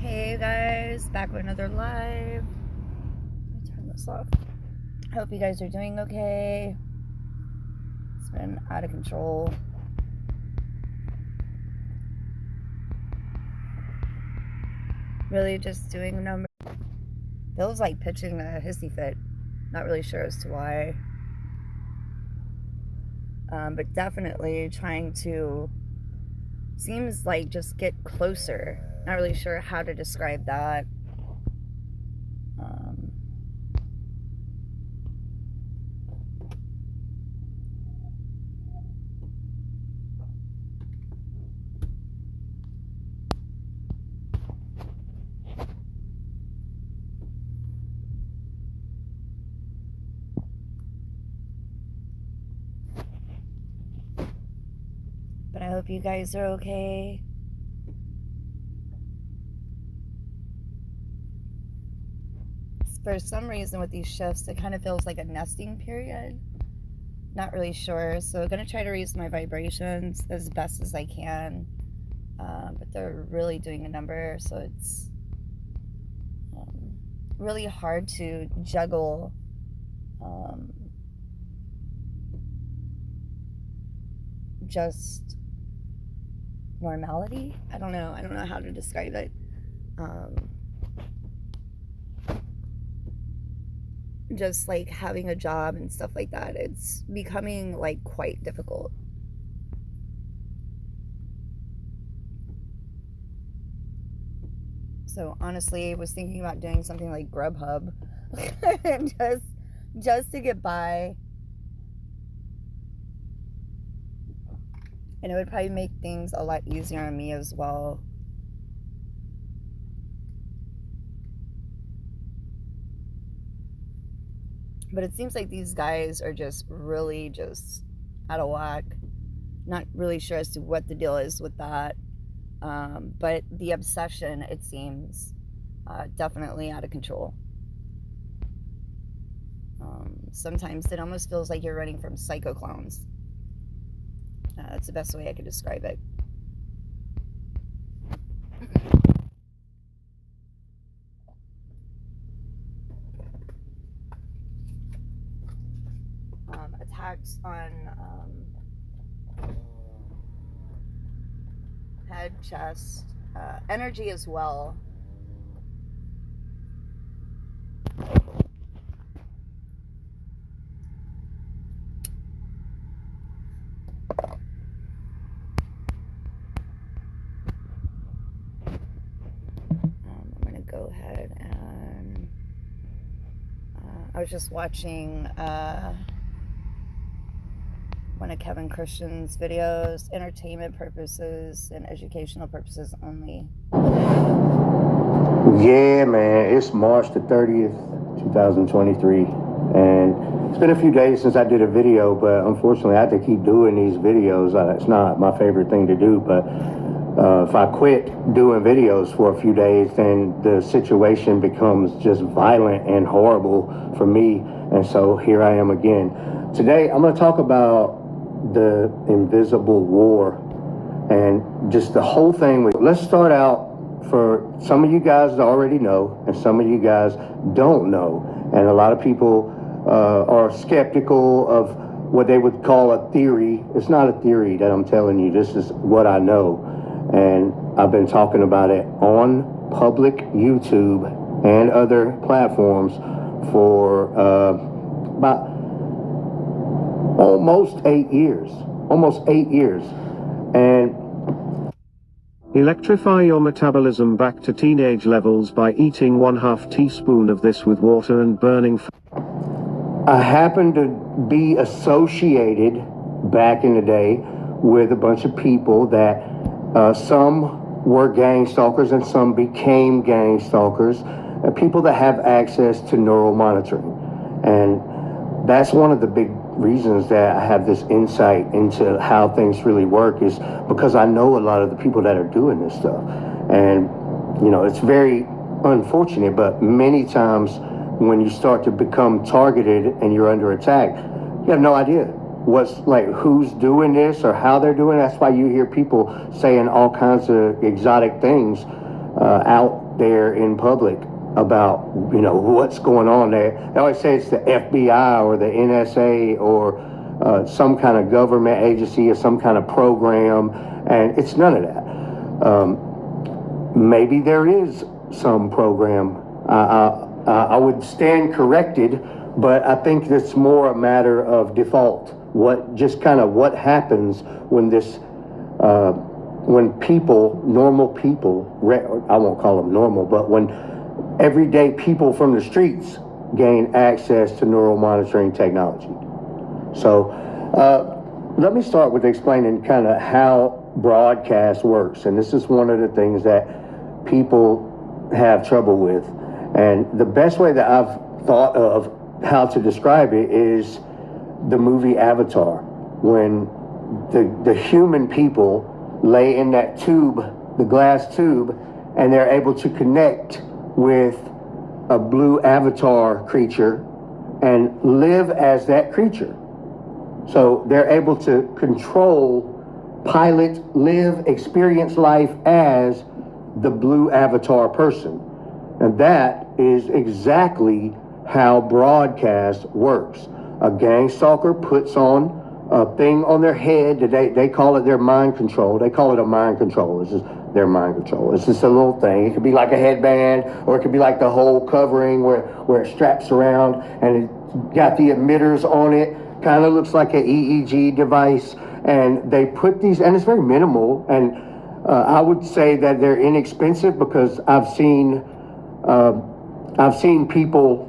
Hey guys, back with another live. Let me turn this off. Hope you guys are doing okay. It's been out of control. Really just doing a number. Feels like pitching a hissy fit. Not really sure as to why. But definitely trying to, seems like just get closer. Not really sure how to describe that. But I hope you guys are okay. For some reason with these shifts, it kind of feels like a nesting period. Not really sure. So I'm going to try to raise my vibrations as best as I can. But they're really doing a number. So it's really hard to juggle just normality. I don't know how to describe it. Just like having a job and stuff like that, it's becoming like quite difficult. So honestly, I was thinking about doing something like Grubhub just to get by. And it would probably make things a lot easier on me as well. But it seems like these guys are just really just out of whack. Not really sure as to what the deal is with that. But the obsession, it seems, definitely out of control. Sometimes it almost feels like you're running from psycho clowns. That's the best way I could describe it. Attacks on head, chest, energy as well. I'm going to go ahead and I was just watching one of Kevin Christian's videos, entertainment purposes and educational purposes only. Yeah, man, it's March the 30th, 2023, and it's been a few days since I did a video, but unfortunately I have to keep doing these videos. It's not my favorite thing to do, but if I quit doing videos for a few days, then the situation becomes just violent and horrible for me, and so here I am again. Today, I'm going to talk about the invisible war and just the whole thing. Let's start out, for some of you guys that already know and some of you guys don't know, and a lot of people are skeptical of what they would call a theory. It's not a theory that I'm telling you. This is what I know, and I've been talking about it on public YouTube and other platforms for about almost 8 years. And electrify your metabolism back to teenage levels by eating 1/2 teaspoon of this with water and burning. I happened to be associated back in the day with a bunch of people that some were gang stalkers and some became gang stalkers, people that have access to neural monitoring. And that's one of the big reasons that I have this insight into how things really work, is because I know a lot of the people that are doing this stuff. And, you know, it's very unfortunate, but many times when you start to become targeted and you're under attack, you have no idea who's doing this or how they're doing it. That's why you hear people saying all kinds of exotic things out there in public about, what's going on there. They always say it's the FBI or the NSA or some kind of government agency or some kind of program, and it's none of that. Maybe there is some program. I would stand corrected, but I think it's more a matter of default. What happens when when people, normal people, I won't call them normal, but when everyday people from the streets gain access to neural monitoring technology. So let me start with explaining kind of how broadcast works. And this is one of the things that people have trouble with. And the best way that I've thought of how to describe it is the movie Avatar, when the human people lay in that tube, the glass tube, and they're able to connect with a blue avatar creature and live as that creature. So they're able to control, pilot, live, experience life as the blue avatar person. And that is exactly how broadcast works. A gang stalker puts on a thing on their head. They call it their mind control. They call it a mind control. It's just their mind control. It's just a little thing. It could be like a headband, or it could be like the whole covering where it straps around and it got the emitters on it. Kind of looks like an EEG device. And they put these, and it's very minimal. And I would say that they're inexpensive because I've seen people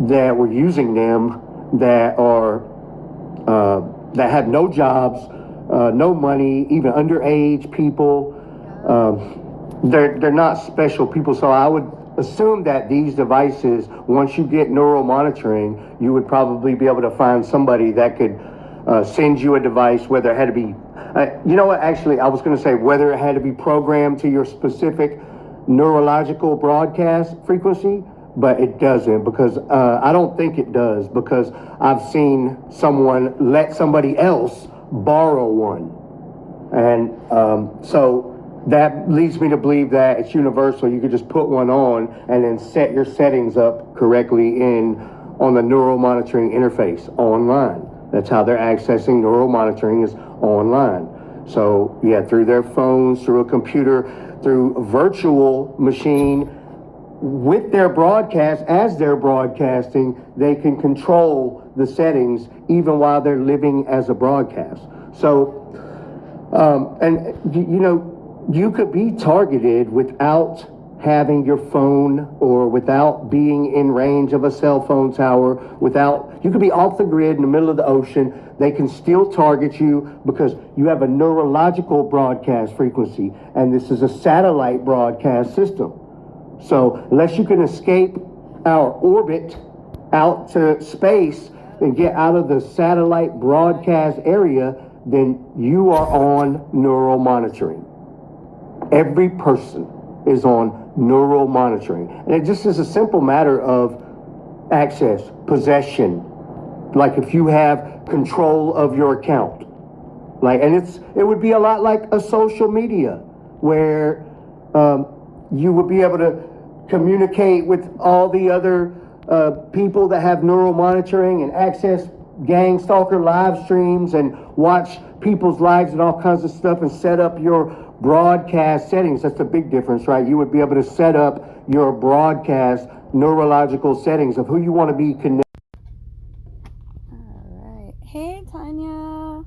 that were using them that are that have no jobs, no money, even underage people. They're not special people. So I would assume that these devices, once you get neural monitoring, you would probably be able to find somebody that could send you a device, whether it had to be, actually, I was going to say whether it had to be programmed to your specific neurological broadcast frequency, but it doesn't, because I don't think it does, because I've seen someone let somebody else borrow one. And so that leads me to believe that it's universal. You could just put one on and then set your settings up correctly on the neural monitoring interface online. That's how they're accessing neural monitoring, is online. So yeah, through their phones, through a computer, through a virtual machine, with their broadcast, as they're broadcasting, they can control the settings even while they're living as a broadcast. So, you could be targeted without having your phone, or without being in range of a cell phone tower, you could be off the grid in the middle of the ocean. They can still target you because you have a neurological broadcast frequency, and this is a satellite broadcast system. So unless you can escape our orbit out to space and get out of the satellite broadcast area, then you are on neural monitoring. Every person is on neural monitoring. And it just is a simple matter of access, possession. Like if you have control of your account. And it would be a lot like a social media where you would be able to communicate with all the other people that have neural monitoring and access gang stalker live streams and watch people's lives and all kinds of stuff and set up your broadcast settings. That's the big difference, right? You would be able to set up your broadcast neurological settings of who you want to be connected. All right. Hey, Tanya.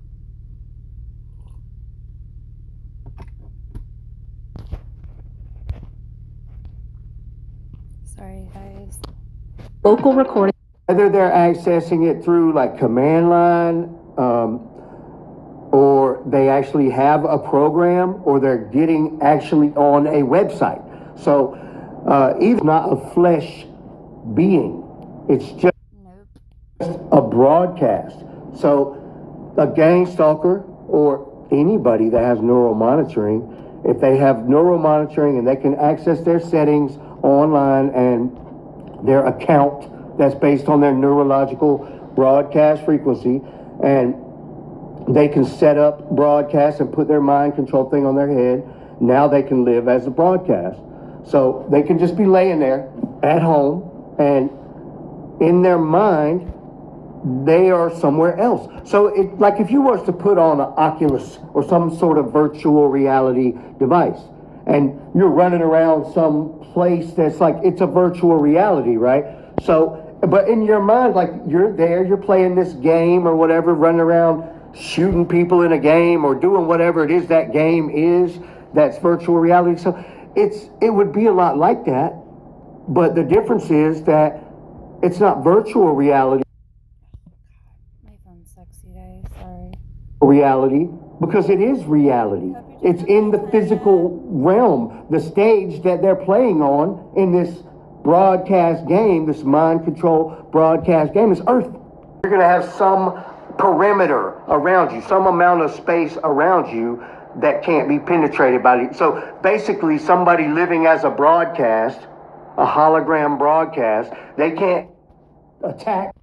Sorry, guys. Local recording. Whether they're accessing it through like command line, or they actually have a program, or they're getting actually on a website. So even not a flesh being, it's just a broadcast. So a gang stalker or anybody that has neural monitoring, if they have neural monitoring and they can access their settings online and their account that's based on their neurological broadcast frequency, and they can set up broadcast and put their mind control thing on their head. Now they can live as a broadcast. So they can just be laying there at home, and in their mind, they are somewhere else. So it, like if you was to put on an Oculus or some sort of virtual reality device, and you're running around some place that's like, it's a virtual reality, right? So, but in your mind, like you're there, you're playing this game or whatever, running around shooting people in a game or doing whatever it is that game is, that's virtual reality. So it would be a lot like that, but the difference is that it's not virtual reality. My phone's sexy today, sorry. Reality, because it is reality. It's in the physical realm, the stage that they're playing on in this broadcast game, this mind control broadcast game is Earth. You're going to have some perimeter around you, some amount of space around you that can't be penetrated by it. So basically somebody living as a broadcast, a hologram broadcast, they can't attack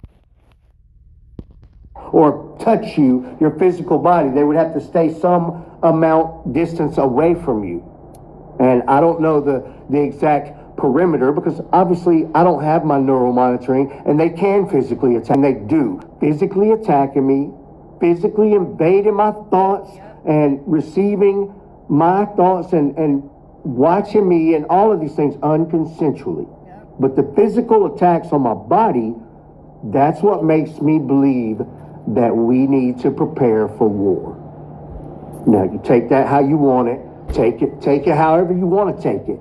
or touch you, your physical body. They would have to stay some amount distance away from you. And I don't know the exact perimeter, because obviously I don't have my neural monitoring, and they can physically attack. And they do. Physically attacking me, physically invading my thoughts and receiving my thoughts and watching me and all of these things unconsensually. But the physical attacks on my body, that's what makes me believe that we need to prepare for war. Now, you take that how you want it, take it however you want to take it.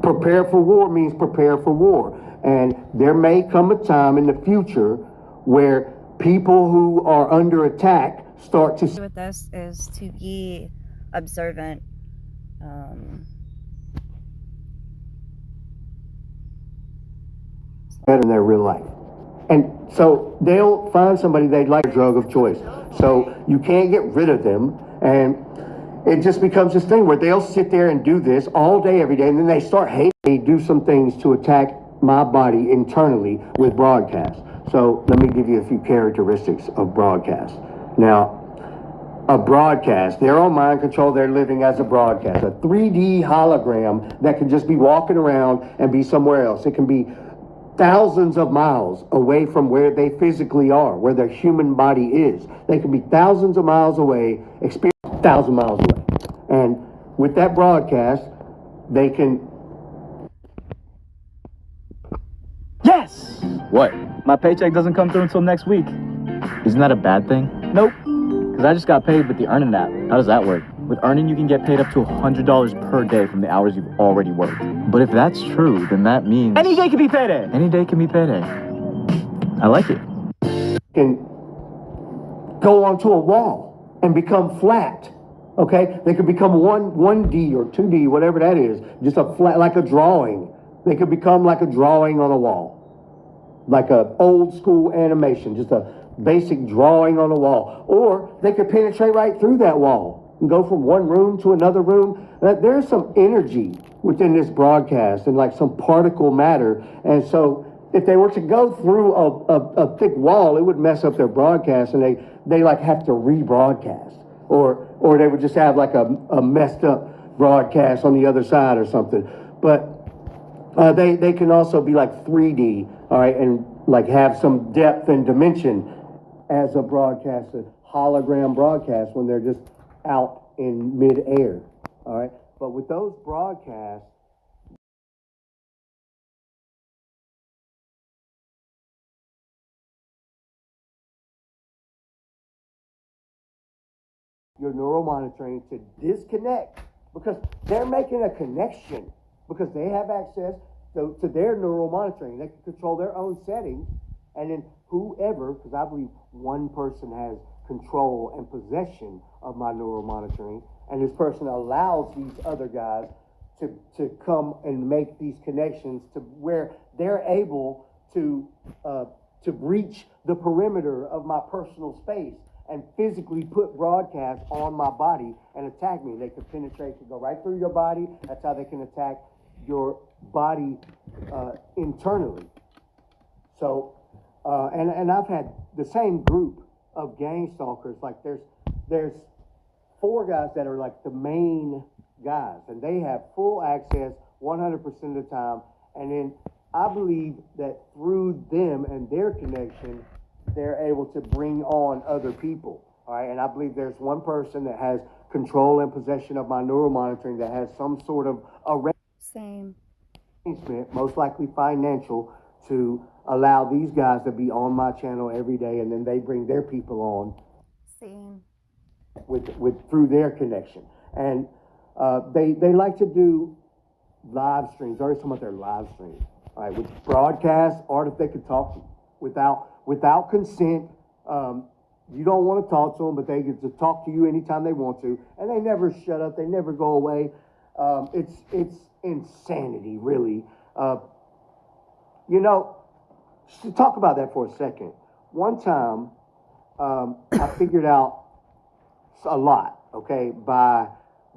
Prepare for war means prepare for war. And there may come a time in the future where people who are under attack start to... With this is to be observant. Better in their real life. And so they'll find somebody they'd like, a drug of choice. So you can't get rid of them. And it just becomes this thing where they'll sit there and do this all day, every day. And then they start hating. They do some things to attack my body internally with broadcast. So let me give you a few characteristics of broadcast. Now, a broadcast, they're on mind control, they're living as a broadcast, a 3D hologram that can just be walking around and be somewhere else. It can be thousands of miles away from where they physically are, where their human body is. They can be thousands of miles away, experience 1,000 miles away. And with that broadcast, they can... Yes! What? My paycheck doesn't come through until next week. Isn't that a bad thing? Nope. Because I just got paid with the Earnin app. How does that work? With Earnin, you can get paid up to $100 per day from the hours you've already worked. But if that's true, then that means... Any day can be payday! Any day can be payday. I like it. Can go onto a wall and become flat, okay? They could become 1D or 2D, whatever that is, just a flat, like a drawing. They could become like a drawing on a wall, like a old school animation, just a basic drawing on a wall. Or they could penetrate right through that wall and go from one room to another room. There's some energy within this broadcast and like some particle matter. And so if they were to go through a thick wall, it would mess up their broadcast, and they like have to rebroadcast, or they would just have like a messed up broadcast on the other side or something. But they can also be like 3D, all right, and like have some depth and dimension as a broadcast, a hologram broadcast, when they're just out in mid-air, all right? But with those broadcasts, your neural monitoring to disconnect, because they're making a connection, because they have access to their neural monitoring. They can control their own settings, and then whoever, because I believe one person has control and possession of my neural monitoring, and this person allows these other guys to come and make these connections to where they're able to breach the perimeter of my personal space and physically put broadcast on my body and attack me. They can penetrate, can go right through your body. That's how they can attack your body internally. So, and I've had the same group of gang stalkers. Like there's 4 guys that are like the main guys, and they have full access 100% of the time. And then I believe that through them and their connection, they're able to bring on other people. All right. And I believe there's one person that has control and possession of my neural monitoring that has some sort of Same. arrangement, most likely financial, to allow these guys to be on my channel every day, and then they bring their people on Same. with through their connection. And they like to do live streams. I already talking about their live streams. All right, with broadcast, or if they could talk to you without consent. You don't want to talk to them, but they get to talk to you anytime they want to, and they never shut up. They never go away. It's insanity, really. You know, to talk about that for a second. One time, I figured out a lot, okay, by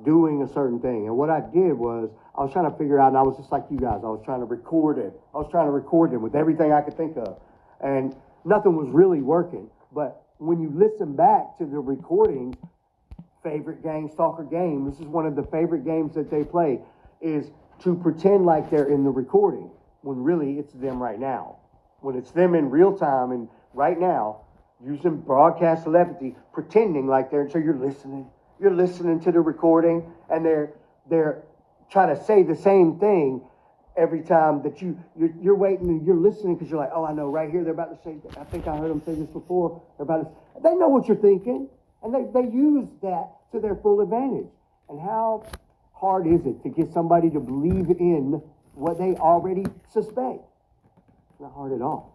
doing a certain thing. And what I did was, I was trying to figure out, and I was just like you guys, I was trying to record it. I was trying to record it with everything I could think of. And nothing was really working. But when you listen back to the recordings, favorite Gang Stalker game, this is one of the favorite games that they play, is to pretend like they're in the recording, when really it's them right now. When it's them in real time and right now, using broadcast telepathy, pretending like they're, so you're listening to the recording, and they're trying to say the same thing every time that you're waiting and you're listening, because you're like, oh, I know, right here they're about to say, I think I heard them say this before. They know what you're thinking, and they use that to their full advantage. And how hard is it to get somebody to believe in what they already suspect? It's not hard at all.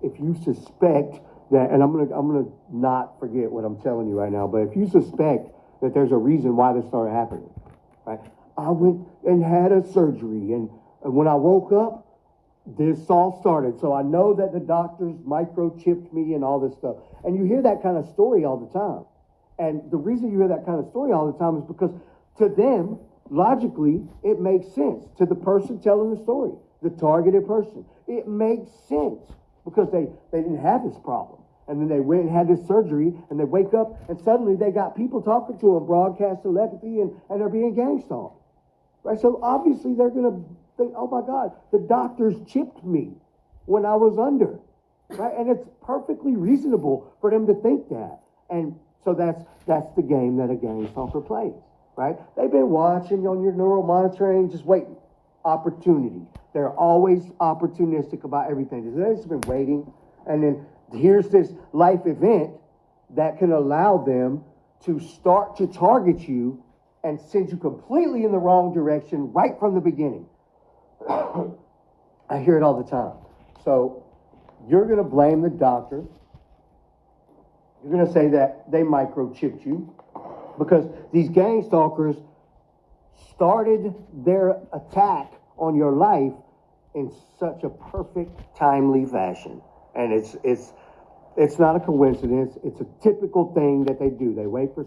If you suspect that, and I'm gonna not forget what I'm telling you right now, but if you suspect that there's a reason why this started happening, right? I went and had a surgery, and when I woke up, this all started. So I know that the doctors microchipped me and all this stuff. And you hear that kind of story all the time. And the reason you hear that kind of story all the time is because to them, logically, it makes sense. To the person telling the story, the targeted person, it makes sense because they didn't have this problem. And then they went and had this surgery, and they wake up, and suddenly they got people talking to them, broadcast telepathy, and they're being gang stalked. Right? So obviously they're going to think, oh my God, the doctors chipped me when I was under. Right? And it's perfectly reasonable for them to think that. And so that's the game that a gang stalker plays. Right? They've been watching on your neural monitoring, just waiting. Opportunity. They're always opportunistic about everything. They've just been waiting. And then here's this life event that can allow them to start to target you and send you completely in the wrong direction right from the beginning. I hear it all the time. So you're going to blame the doctor. You're going to say that they microchipped you because these gang stalkers started their attack on your life in such a perfect, timely fashion. And it's not a coincidence. It's a typical thing that they do. They wait for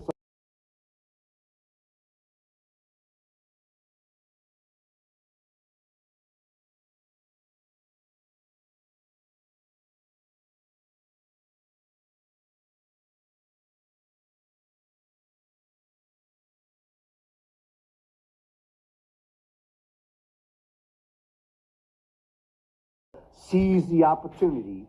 seize the opportunity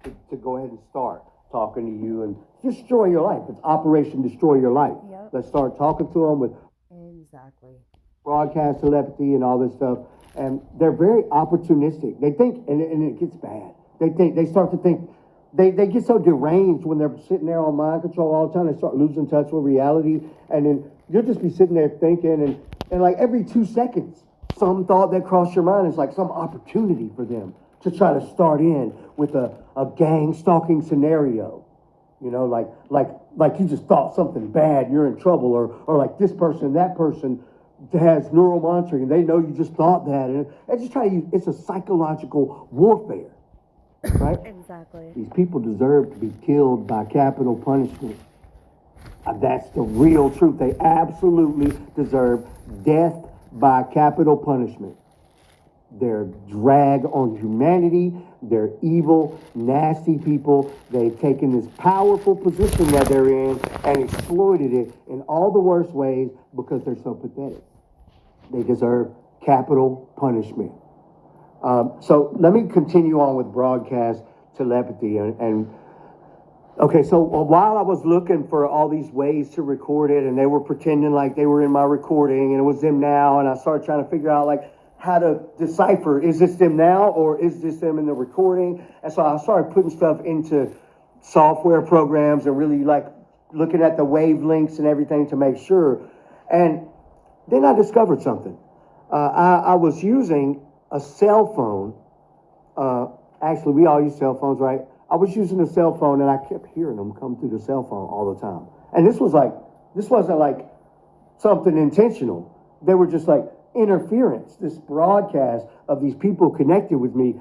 to go ahead and start talking to you and destroy your life. It's Operation Destroy Your Life. Yep. Let's start talking to them with Exactly. broadcast telepathy and all this stuff. And they're very opportunistic. They think, and it gets bad. They start to think, they get so deranged when they're sitting there on mind control all the time. They start losing touch with reality. And then you'll just be sitting there thinking, and like every 2 seconds, some thought that crossed your mind is like some opportunity for them to try to start in with a gang stalking scenario. You know, like you just thought something bad, you're in trouble, or like this person, that person has neural monitoring, and they know you just thought that, and they just try to use, it's a psychological warfare, right? Exactly. These people deserve to be killed by capital punishment. That's the real truth. They absolutely deserve death by capital punishment. They're drag on humanity. They're evil, nasty people. They've taken this powerful position that they're in and exploited it in all the worst ways because they're so pathetic. They deserve capital punishment. So let me continue on with broadcast telepathy okay, so while I was looking for all these ways to record it, and they were pretending like they were in my recording, and it was them now, and I started trying to figure out like how to decipher, is this them now or is this them in the recording? And so I started putting stuff into software programs and really like looking at the wavelengths and everything to make sure. And then I discovered something. I was using a cell phone. Actually, we all use cell phones, right? I was using a cell phone and I kept hearing them come through the cell phone all the time. And this wasn't like something intentional. They were just like interference, this broadcast of these people connected with me.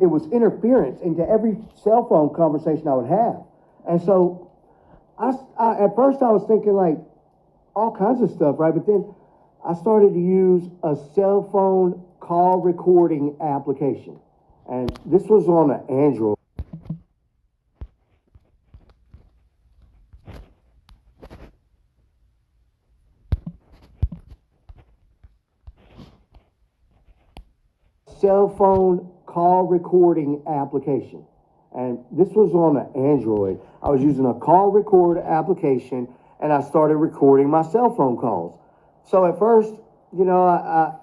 It was interference into every cell phone conversation I would have. And so I at first I was thinking like all kinds of stuff, right? But then I started to use a cell phone call recording application. And this was on an Android. Cell phone call recording application. And this was on an Android. I was using a call record application and I started recording my cell phone calls. So at first, you know,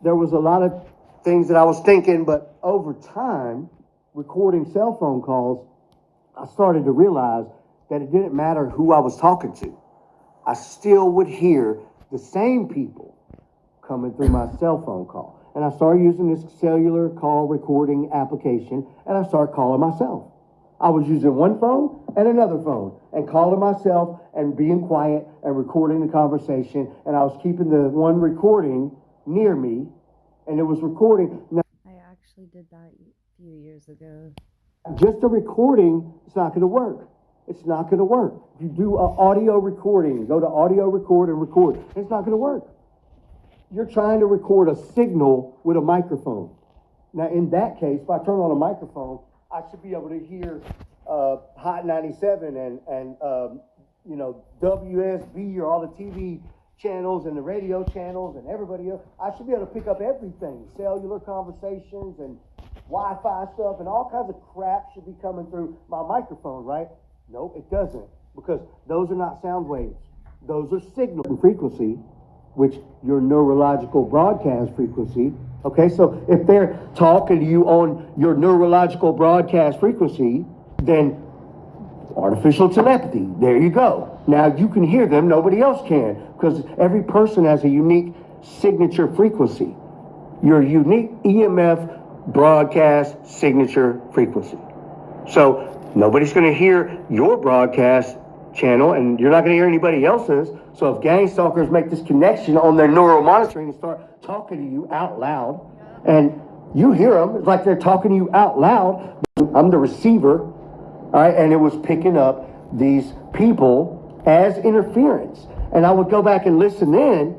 there was a lot of things that I was thinking, but over time, recording cell phone calls, I started to realize that it didn't matter who I was talking to. I still would hear the same people coming through my cell phone call. And I started using this cellular call recording application, and I started calling myself. I was using one phone and another phone, and calling myself and being quiet and recording the conversation, and I was keeping the one recording near me, and it was recording. Now, I actually did that a few years ago. just a recording, it's not going to work. It's not going to work. If you do an audio recording, go to audio record and record, it's not going to work. You're trying to record a signal with a microphone. Now, in that case, if I turn on a microphone, I should be able to hear Hot 97 and you know, WSB or all the TV channels and the radio channels and everybody else. I should be able to pick up everything, cellular conversations and Wi-Fi stuff and all kinds of crap should be coming through my microphone, right? No, it doesn't, because those are not sound waves. Those are signal frequency, which your neurological broadcast frequency. Okay, so if they're talking to you on your neurological broadcast frequency, then artificial telepathy, there you go. Now you can hear them, nobody else can, because every person has a unique signature frequency. Your unique EMF broadcast signature frequency. So nobody's gonna hear your broadcast channel, and you're not going to hear anybody else's. So if gang stalkers make this connection on their neural monitoring and start talking to you out loud, and you hear them, it's like they're talking to you out loud. I'm the receiver, all right, and it was picking up these people as interference. And I would go back and listen in,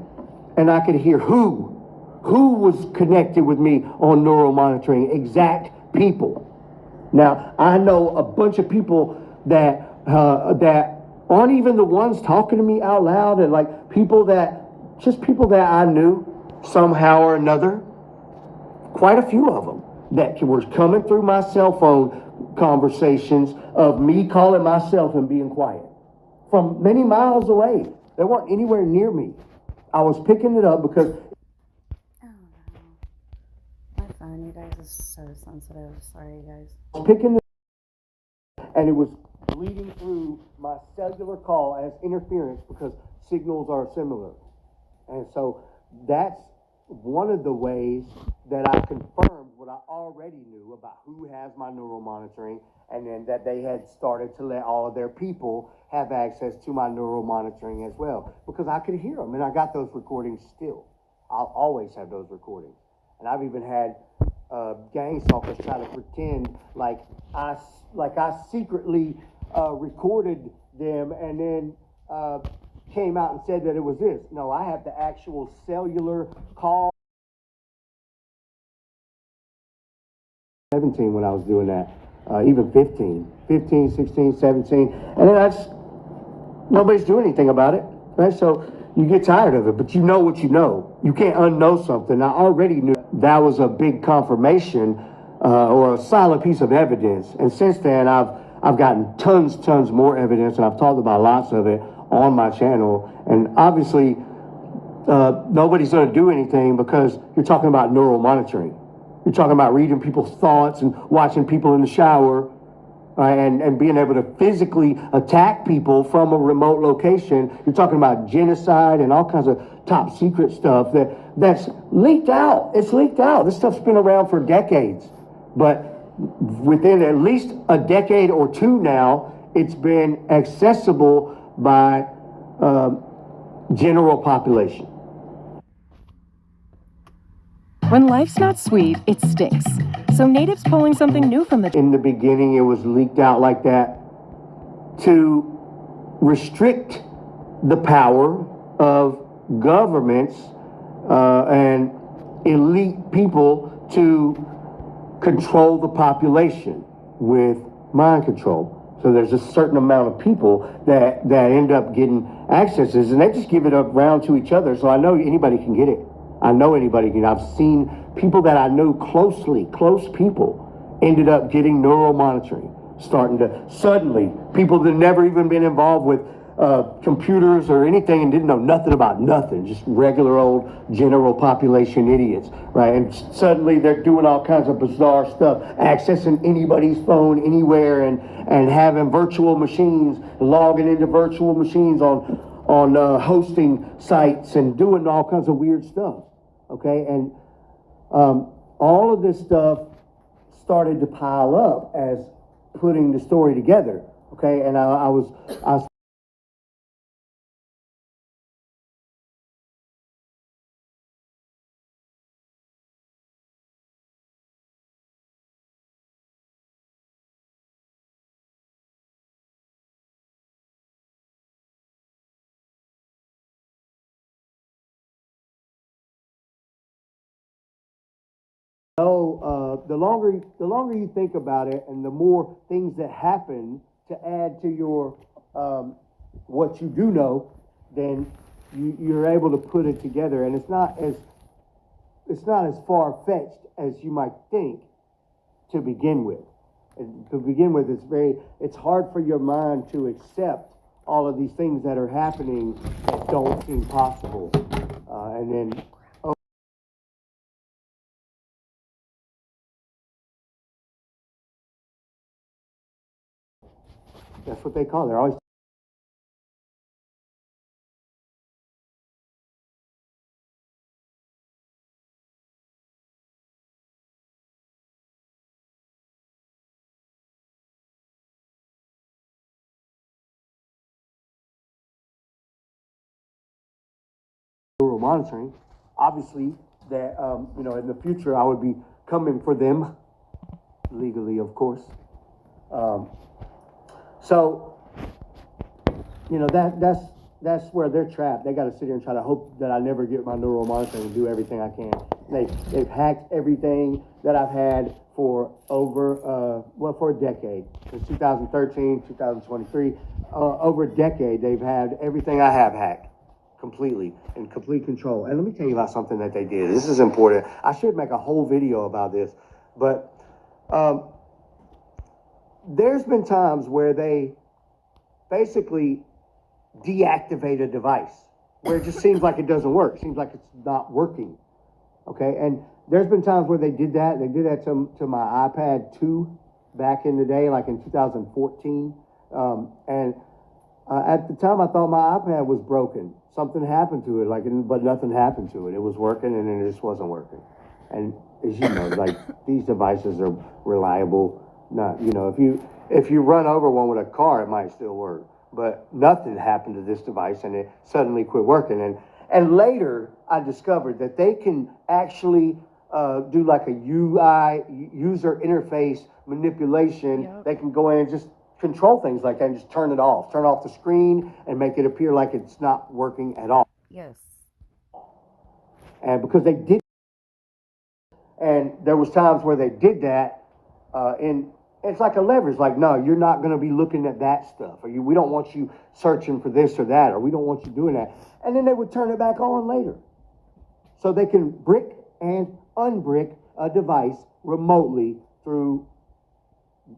and I could hear who was connected with me on neural monitoring, exact people. Now, I know a bunch of people that aren't even the ones talking to me out loud, and like people that I knew somehow or another, quite a few of them that were coming through my cell phone conversations of me calling myself and being quiet from many miles away. They weren't anywhere near me. I was picking it up because Oh no. My phone, you guys, is so sensitive. Sorry, guys. I was picking it up, and it was bleeding through my cellular call as interference because signals are similar. And so that's one of the ways that I confirmed what I already knew about who has my neural monitoring, and then that they had started to let all of their people have access to my neural monitoring as well, because I could hear them, and I got those recordings still. I'll always have those recordings. And I've even had gang stalkers try to pretend like I secretly recorded them and then came out and said that it was this. No, I have the actual cellular call. 17 when I was doing that, even 15, 16, 17. And then nobody's doing anything about it, right? So, you get tired of it, but you know what you know. You can't unknow something. I already knew that was a big confirmation or a solid piece of evidence. And since then, I've gotten tons more evidence, and I've talked about lots of it on my channel. And obviously, nobody's going to do anything because you're talking about neural monitoring. You're talking about reading people's thoughts and watching people in the shower, and being able to physically attack people from a remote location. You're talking about genocide and all kinds of top secret stuff that's leaked out. It's leaked out. This stuff's been around for decades. But within at least a decade or two now, it's been accessible by general population. When life's not sweet, it stinks. So Native's pulling something new from the... In the beginning, it was leaked out like that to restrict the power of governments and elite people to control the population with mind control. So there's a certain amount of people that end up getting accesses, and they just give it around to each other. So I know anybody can get it. I know anybody can. I've seen people that I know closely, close people, ended up getting neural monitoring. Starting to, suddenly, people that never even been involved with computers or anything and didn't know nothing about nothing, just regular old general population idiots, right? And suddenly they're doing all kinds of bizarre stuff, accessing anybody's phone anywhere and having virtual machines, logging into virtual machines on hosting sites and doing all kinds of weird stuff, okay? And all of this stuff started to pile up as putting the story together, okay? And I was the longer you think about it, and the more things that happen to add to your what you do know, then you're able to put it together, and it's not as far-fetched as you might think to begin with. And to begin with, it's hard for your mind to accept all of these things that are happening that don't seem possible, and then. That's what they call it. They're always neural monitoring. Obviously, that in the future, I would be coming for them legally, of course. So, that's where they're trapped. They got to sit here and try to hope that I never get my neural monitoring and do everything I can. They've hacked everything that I've had for over, for a decade. Since 2013, 2023, over a decade, they've had everything I have hacked completely, in complete control. And let me tell you about something that they did. This is important. I should make a whole video about this, but there's been times where they basically deactivate a device where it just seems like it doesn't work. It seems like it's not working. Okay, and there's been times where they did that. They did that to my iPad 2 back in the day, like in 2014. At the time, I thought my iPad was broken. Something happened to it, but nothing happened to it. It was working, and then it just wasn't working. And as you know, these devices are reliable. Not, if you run over one with a car, it might still work. But nothing happened to this device, and it suddenly quit working. And later, I discovered that they can actually do like a UI, user interface manipulation. Yep. They can go in and just control things like that and just turn off the screen and make it appear like it's not working at all. Yes. And because they did, and there was times where they did that in It's like a leverage. Like, no, you're not going to be looking at that stuff, or we don't want you searching for this or that, or we don't want you doing that. And then they would turn it back on later, so they can brick and unbrick a device remotely through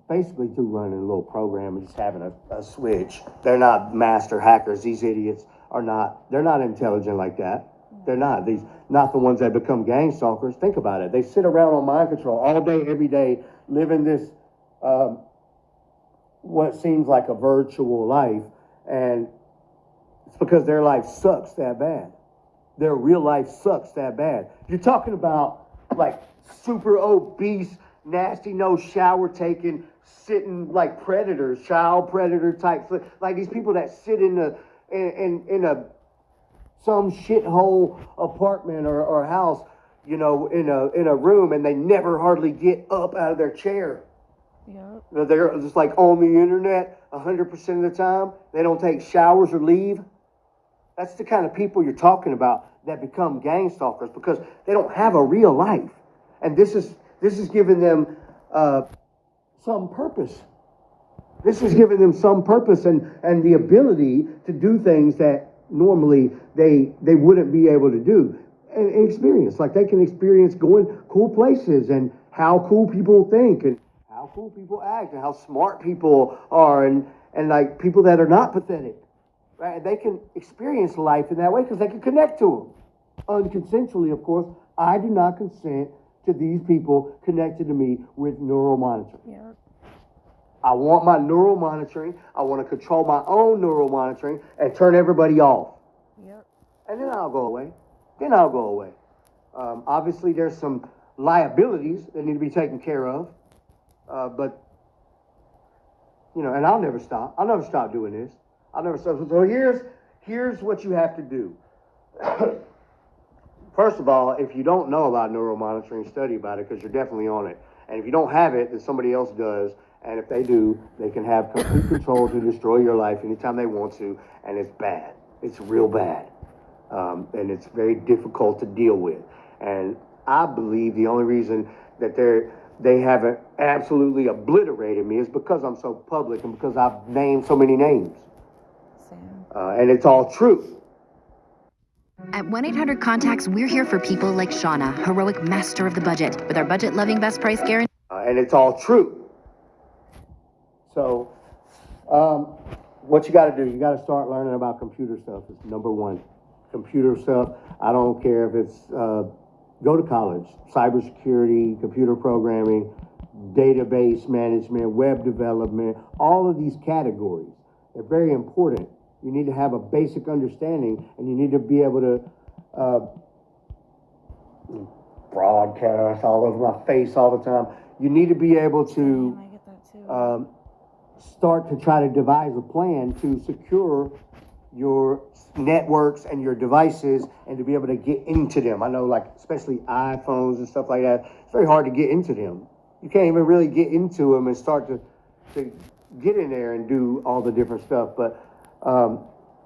running a little program and just having a switch. They're not master hackers. These idiots are not. They're not intelligent like that. They're not. These not the ones that become gang stalkers. Think about it. They sit around on mind control all day, every day, living this what seems like a virtual life, and it's because their life sucks that bad. Their real life sucks that bad. You're talking about like super obese, nasty, no shower taking, sitting like predators, child predator types, like these people that sit in a some shithole apartment or house, you know, in a room, and they never hardly get up out of their chair. Yep. They're just like on the internet 100% of the time. They don't take showers or leave. That's the kind of people you're talking about that become gang stalkers, because they don't have a real life, and this is giving them some purpose. This is giving them some purpose and the ability to do things that normally they wouldn't be able to do, and experience. Like, they can experience going cool places and how cool people think and how cool people act and how smart people are, and like people that are not pathetic, right? They can experience life in that way because they can connect to them unconsensually. Of course, I do not consent to these people connected to me with neural monitoring. Yeah. I want my neural monitoring. I want to control my own neural monitoring and turn everybody off. Yep. And then I'll go away. Obviously, there's some liabilities that need to be taken care of. But, you know, and I'll never stop. I'll never stop doing this. I'll never stop. So here's what you have to do. First of all, if you don't know about neural monitoring, study about it, because you're definitely on it. And if you don't have it, then somebody else does. And if they do, they can have complete control to destroy your life anytime they want to. And it's bad. It's real bad. And it's very difficult to deal with. And I believe the only reason that they haven't absolutely obliterated me is because I'm so public and because I've named so many names. And it's all true. At 1-800-CONTACTS, we're here for people like Shauna, heroic master of the budget, with our budget-loving best price guarantee. And it's all true. So, what you got to do, you got to start learning about computer stuff. It's number one. Computer stuff, I don't care if it's, go to college, cybersecurity, computer programming, database management, web development, all of these categories. They're very important. You need to have a basic understanding, and you need to be able to broadcast all over my face all the time. You need to be able to start to try to devise a plan to secure your networks and your devices and to be able to get into them. I know, like, especially iPhones and stuff like that, it's very hard to get into them. You can't even really get into them and start to get in there and do all the different stuff. But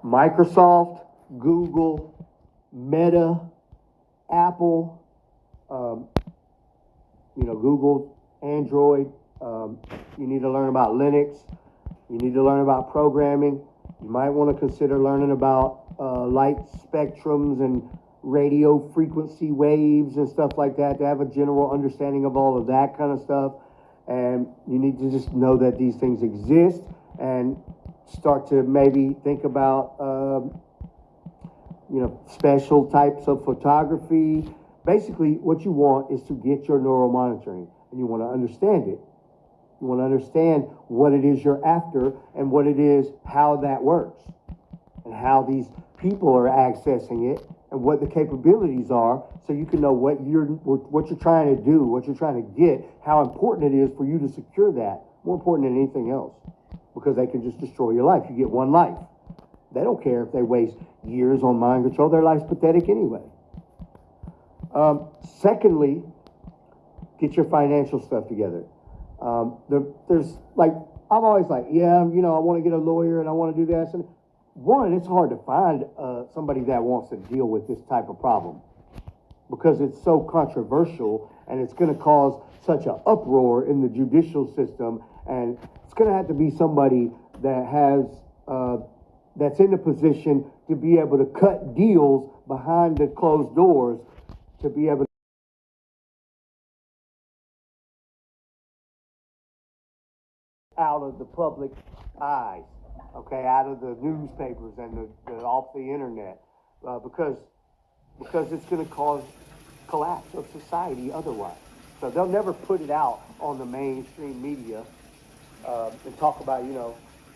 Microsoft, Google, Meta, Apple, Google, Android. You need to learn about Linux. You need to learn about programming. You might want to consider learning about light spectrums and radio frequency waves and stuff like that to have a general understanding of all of that kind of stuff. And you need to just know that these things exist and start to maybe think about, special types of photography. Basically, what you want is to get your neural monitoring, and you want to understand it. You want to understand what it is you're after and what it is, how that works, and how these people are accessing it and what the capabilities are, so you can know what you're trying to do, what you're trying to get, how important it is for you to secure that, more important than anything else, because they can just destroy your life. You get one life. They don't care if they waste years on mind control. Their life's pathetic anyway. Secondly, get your financial stuff together. There's like, I'm always like, I want to get a lawyer and I want to do this. And one, it's hard to find somebody that wants to deal with this type of problem. because it's so controversial and it's going to cause such an uproar in the judicial system, and it's going to have to be somebody that has that's in a position to be able to cut deals behind the closed doors, to be able to out of the public eyes, okay, out of the newspapers and the off the internet, because it's going to cause collapse of society otherwise. So they'll never put it out on the mainstream media and talk about,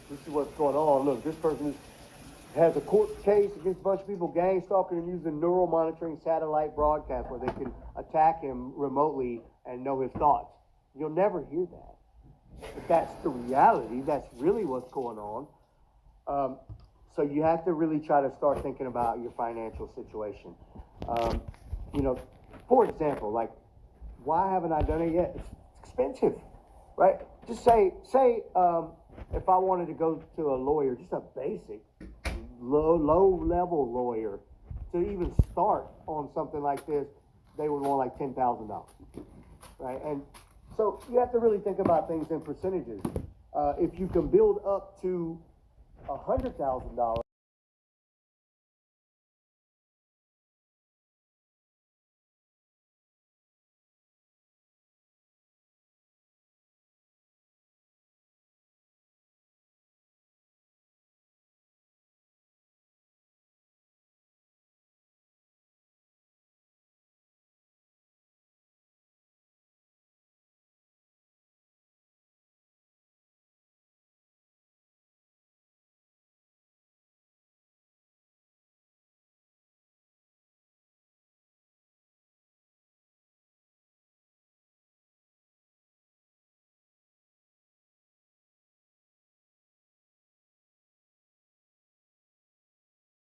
this is what's going on. Look, this person has a court case against a bunch of people gang stalking and using neural monitoring satellite broadcast where they can attack him remotely and know his thoughts. You'll never hear that. But that's the reality. That's really what's going on. So you have to really try to start thinking about your financial situation. For example, like, why haven't I done it yet? It's expensive, right? Just say, if I wanted to go to a lawyer, just a basic, low-level lawyer, to even start on something like this, they would want like $10,000, right? And so you have to really think about things in percentages. If you can build up to $100,000,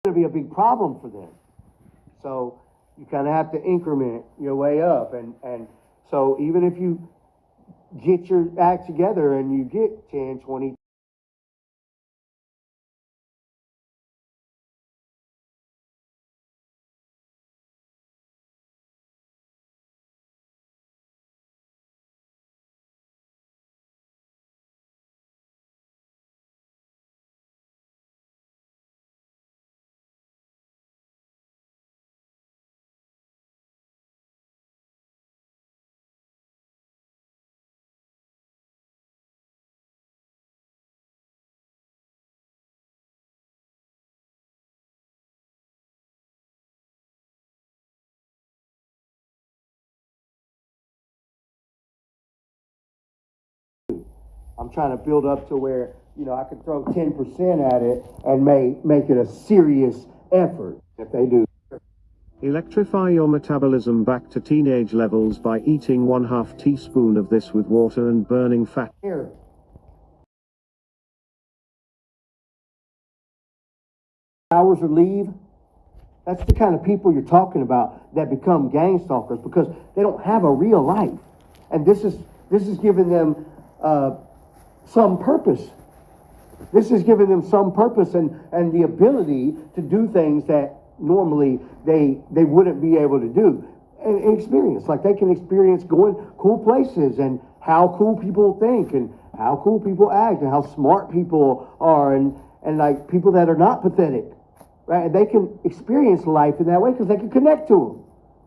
going to be a big problem for them. So you kind of have to increment your way up. And so even if you get your act together and you get 10, 20, I'm trying to build up to where, I can throw 10% at it and make it a serious effort if they do. Electrify your metabolism back to teenage levels by eating 1/2 teaspoon of this with water and burning fat. Here. Hours or leave. That's the kind of people you're talking about that become gang stalkers, because they don't have a real life, and this is giving them some purpose. This is giving them some purpose and the ability to do things that normally they wouldn't be able to do. And experience, like they can experience going cool places and how cool people think and how cool people act and how smart people are and like people that are not pathetic, right? And they can experience life in that way because they can connect to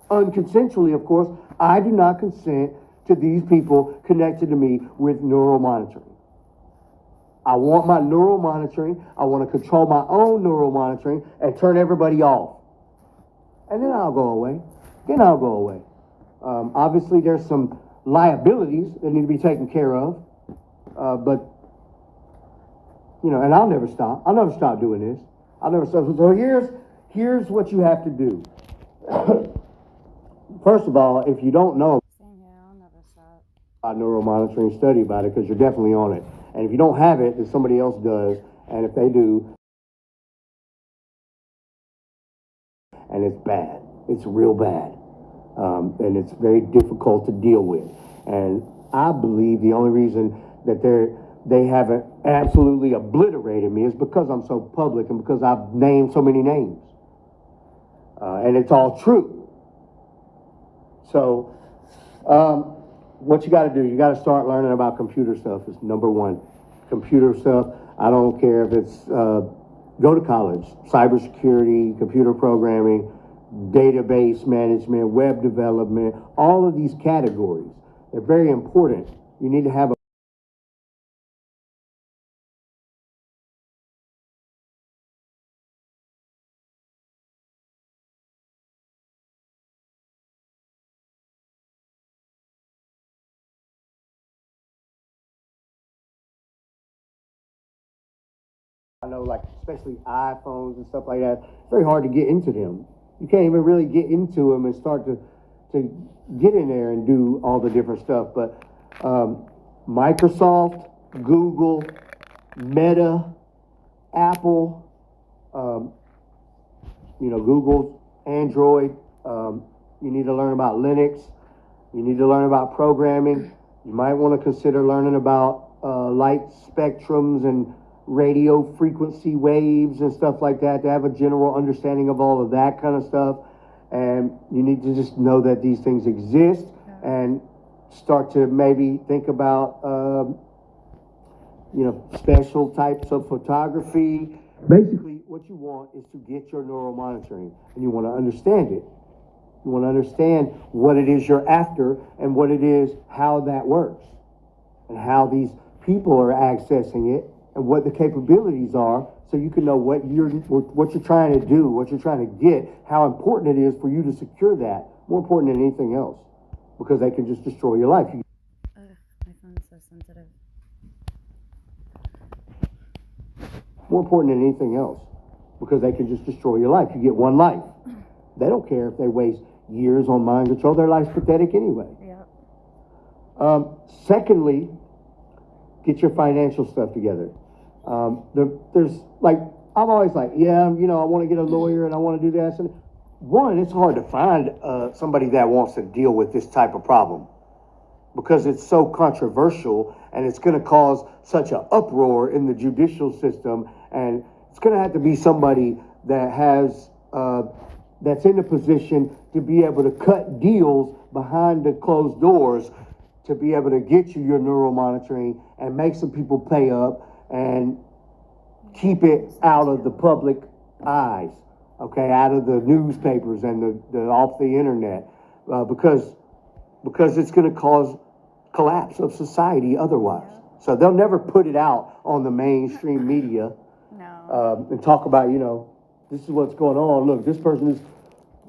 them. Unconsensually, of course. I do not consent to these people connected to me with neural monitoring. I want my neural monitoring. I want to control my own neural monitoring and turn everybody off. And then I'll go away. Obviously, there's some liabilities that need to be taken care of. But, and I'll never stop. I'll never stop doing this. I'll never stop. So here's what you have to do. First of all, if you don't know about neural monitoring, study about it, because you're definitely on it. And if you don't have it, then somebody else does. And if they do, and it's bad. It's real bad. And it's very difficult to deal with. And I believe the only reason that they haven't absolutely obliterated me is because I'm so public and because I've named so many names. And it's all true. So, what you got to do, you got to start learning about computer stuff. Is number one. Computer stuff. I don't care if it's go to college, cybersecurity, computer programming, database management, web development. All of these categories, they're very important. You need to have a I know, like, especially iPhones and stuff like that, it's very hard to get into them. You can't even really get into them and start to get in there and do all the different stuff. But Microsoft, Google, Meta, Apple, Google, Android. You need to learn about Linux. You need to learn about programming. You might want to consider learning about light spectrums and radio frequency waves and stuff like that to have a general understanding of all of that kind of stuff. And you need to just know that these things exist and start to maybe think about, special types of photography. Basically, what you want is to get your neural monitoring, and you want to understand it. You want to understand what it is you're after and what it is, how that works, and how these people are accessing it, and what the capabilities are, so you can know what you're trying to do, what you're trying to get, how important it is for you to secure that, more important than anything else, because they can just destroy your life. My phone's so sensitive. More important than anything else, because they can just destroy your life. You get one life. They don't care if they waste years on mind control. Their life's pathetic anyway. Yeah. Secondly, get your financial stuff together. There's like, I'm always like, I want to get a lawyer and I want to do this. And one, it's hard to find somebody that wants to deal with this type of problem because it's so controversial and it's going to cause such an uproar in the judicial system. And it's going to have to be somebody that has, that's in a position to be able to cut deals behind the closed doors to be able to get you your neural monitoring and make some people pay up and keep it out of the public eyes, okay, out of the newspapers and the off the internet, because it's going to cause collapse of society otherwise. So they'll never put it out on the mainstream media and talk about, this is what's going on. Look, this person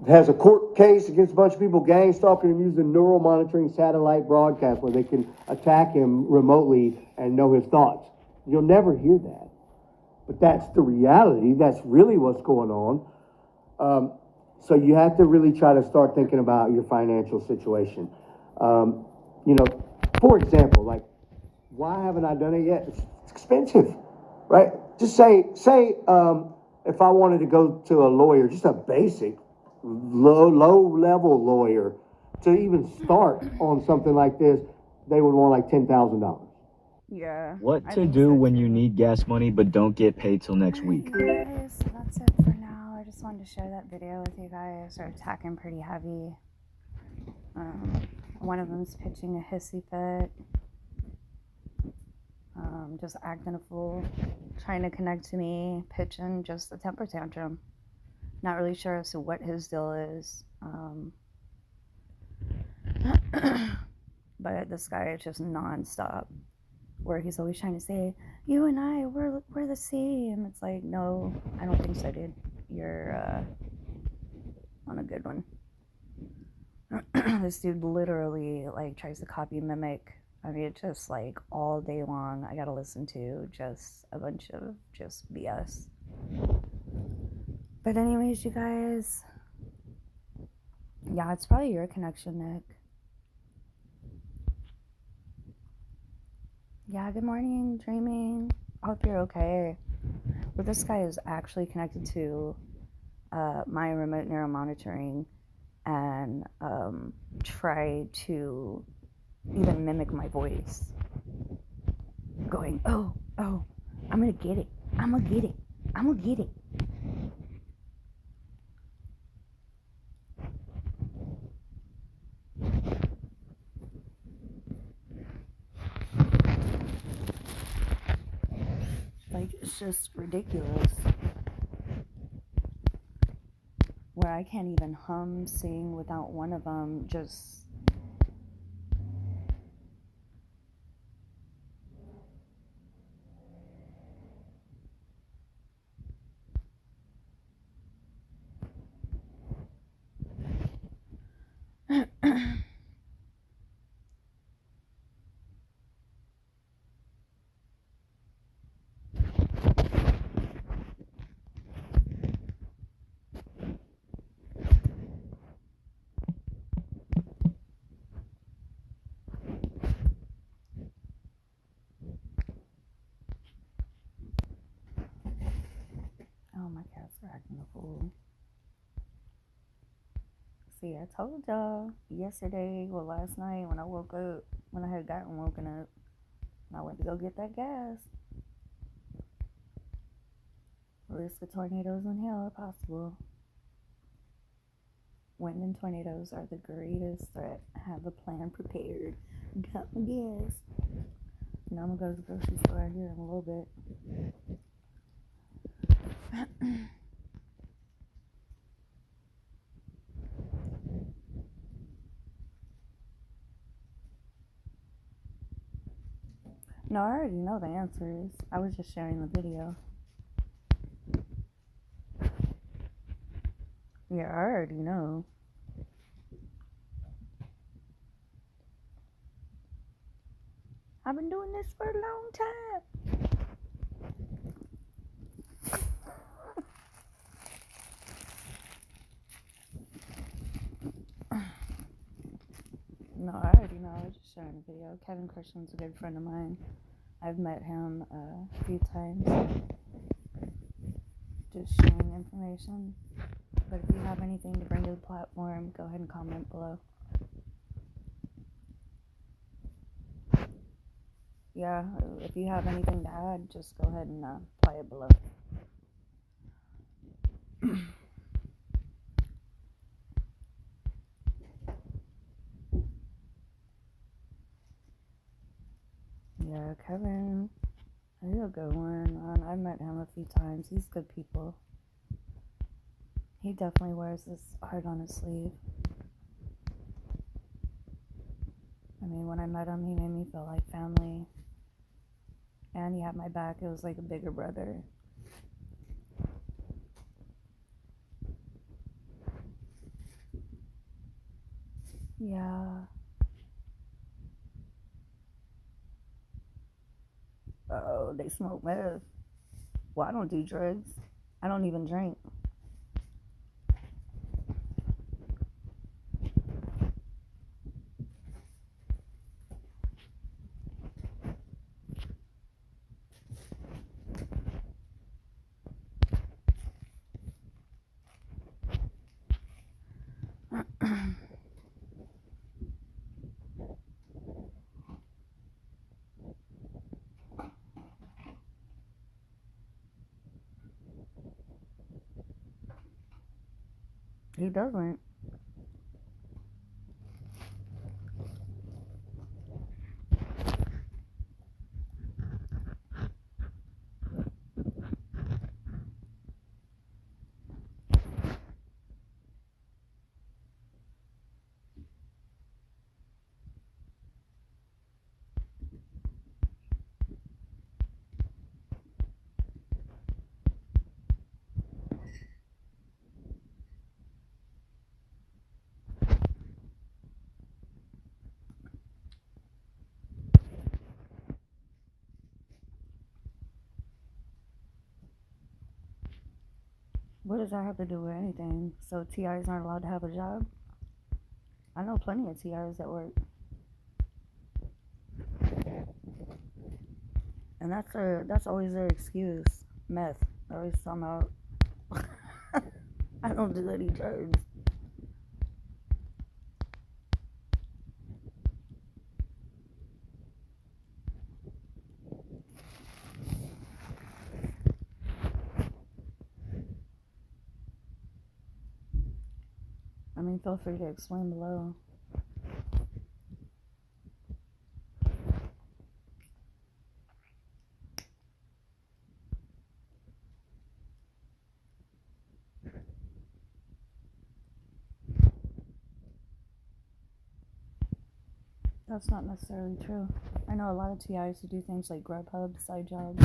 has a court case against a bunch of people gang stalking him using neural monitoring satellite broadcast where they can attack him remotely and know his thoughts. You'll never hear that. But that's the reality. That's really what's going on. So you have to really try to start thinking about your financial situation. For example, like, why haven't I done it yet? It's expensive, right? Just say if I wanted to go to a lawyer, just a basic low-level lawyer, to even start on something like this, they would want like $10,000. Yeah. What to do when you need gas money but don't get paid till next week? Guys, that's it for now. I just wanted to share that video with you guys. They're attacking pretty heavy. One of them's pitching a hissy fit. Just acting a fool, trying to connect to me, pitching just a temper tantrum. Not really sure as to what his deal is. But this guy is just non-stop, where he's always trying to say, you and I, we're the same. It's like, no, I don't think so, dude. You're on a good one. This dude literally like tries to copy mimic. I mean, it's just like all day long I gotta listen to just a bunch of just BS. But anyways, you guys, yeah, it's probably your connection, Nick. Yeah, good morning, dreaming. I hope you're okay. But this guy is actually connected to my remote neural monitoring and try to even mimic my voice. Going, oh, I'm gonna get it. I'm gonna get it. Like, it's just ridiculous. Where I can't even hum, sing without one of them just... Oh, my cats are acting a fool. See, I told y'all yesterday, well, last night when I woke up, when I had gotten woken up, and I went to go get that gas. Risk of tornadoes in hell are possible. Wind and tornadoes are the greatest threat. Have a plan prepared. Got my gas. Now I'm gonna go to the grocery store here in a little bit. No, I already know the answers. I was just sharing the video. Yeah, I already know. I've been doing this for a long time. No, I already know. I was just sharing a video. Kevin Christian's a good friend of mine. I've met him a few times. Just sharing information. But if you have anything to bring to the platform, go ahead and comment below. Yeah, if you have anything to add, just go ahead and apply it below. Yeah, Kevin, he's a good one. I've met him a few times. He's good people. He definitely wears his heart on his sleeve. I mean, when I met him, he made me feel like family. And he had my back. It was like a bigger brother. Yeah. Oh, they smoke meth. Well, I don't do drugs. I don't even drink. He doesn't. What does that have to do with anything? So TIs aren't allowed to have a job? I know plenty of TIs that work. And that's always their excuse. Meth. They're always talking about I don't do any drugs. I mean, feel free to explain below. That's not necessarily true. I know a lot of TIs who do things like Grubhub, side jobs.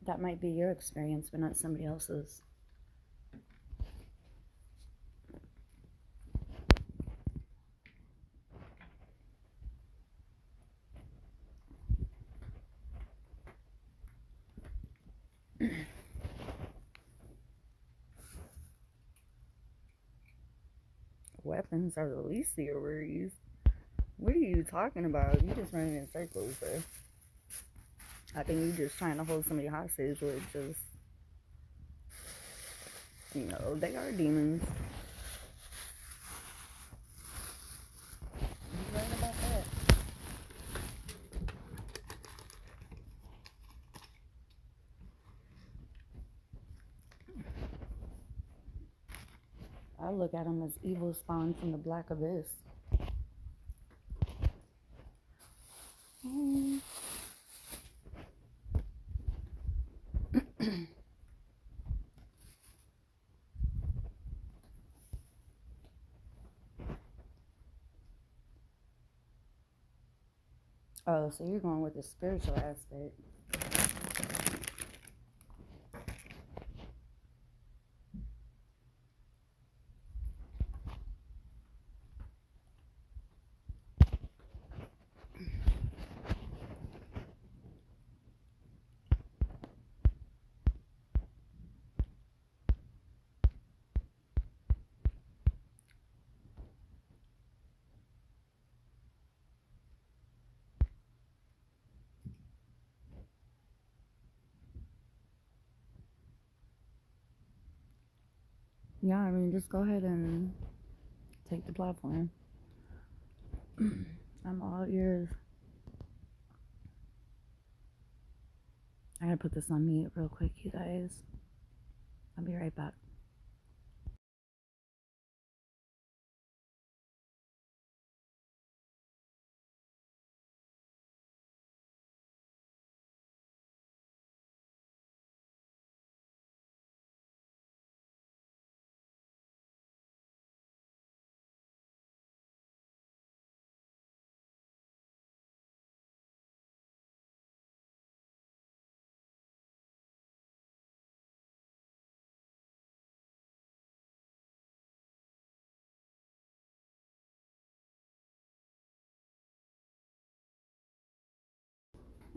That might be your experience, but not somebody else's. Weapons are the least of your worries. What are you talking about? You just running in circles, bro. I think you just trying to hold somebody hostage, which is, you know, they are demons. You right about that. I look at them as evil spawn from the Black Abyss. Oh, so you're going with the spiritual aspect. Yeah, I mean, just go ahead and take the platform. I'm all ears. I gotta put this on mute real quick, you guys. I'll be right back.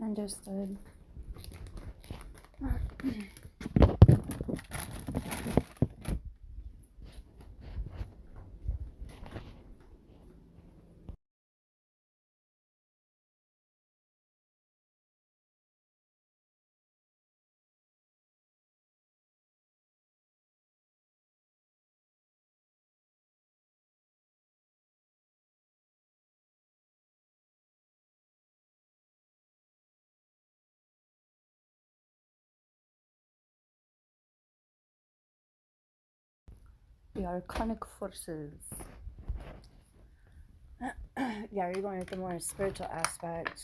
Understood. The Arcanic Forces. Yeah, you're going with the more spiritual aspect,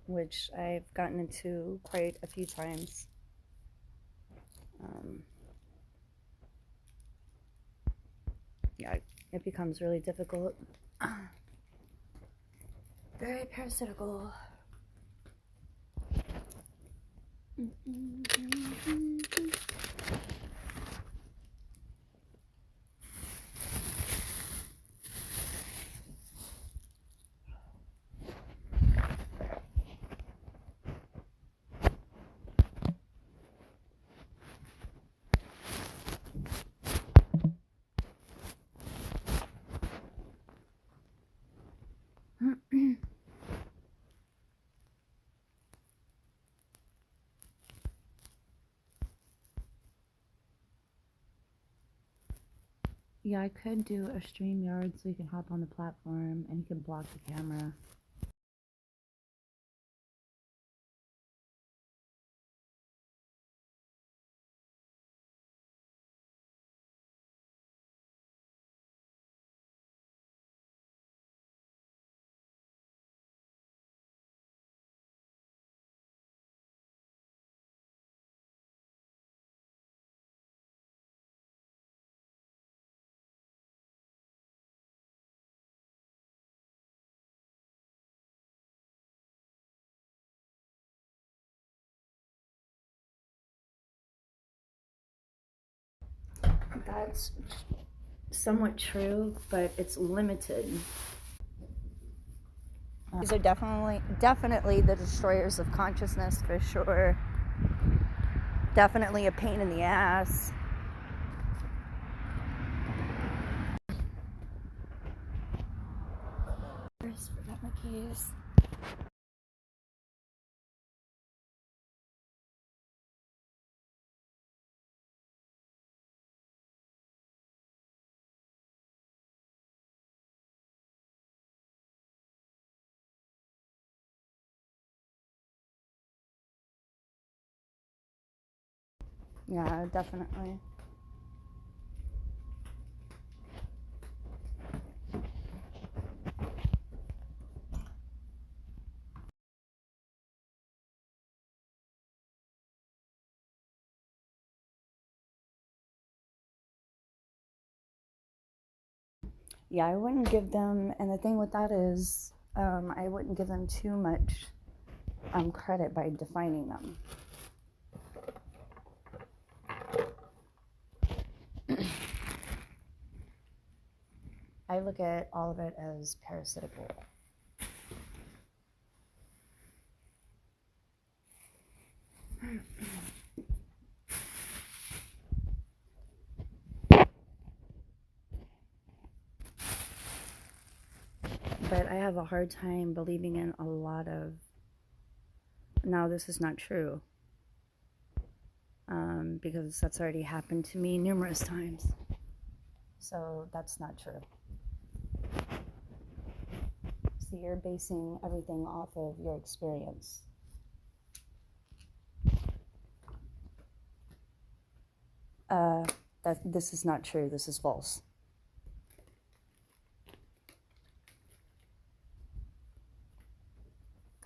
which I've gotten into quite a few times. Yeah, it becomes really difficult. Very parasitical. Yeah, I could do a StreamYard so you can hop on the platform and you can block the camera. That's somewhat true, but it's limited. These are definitely the destroyers of consciousness for sure. Definitely a pain in the ass. Forgot my keys. Yeah, definitely. Yeah, I wouldn't give them, and the thing with that is, I wouldn't give them too much credit by defining them. I look at all of it as parasitical. But I have a hard time believing in a lot of, now this is not true, because that's already happened to me numerous times. So that's not true. So you're basing everything off of your experience. This is not true. This is false.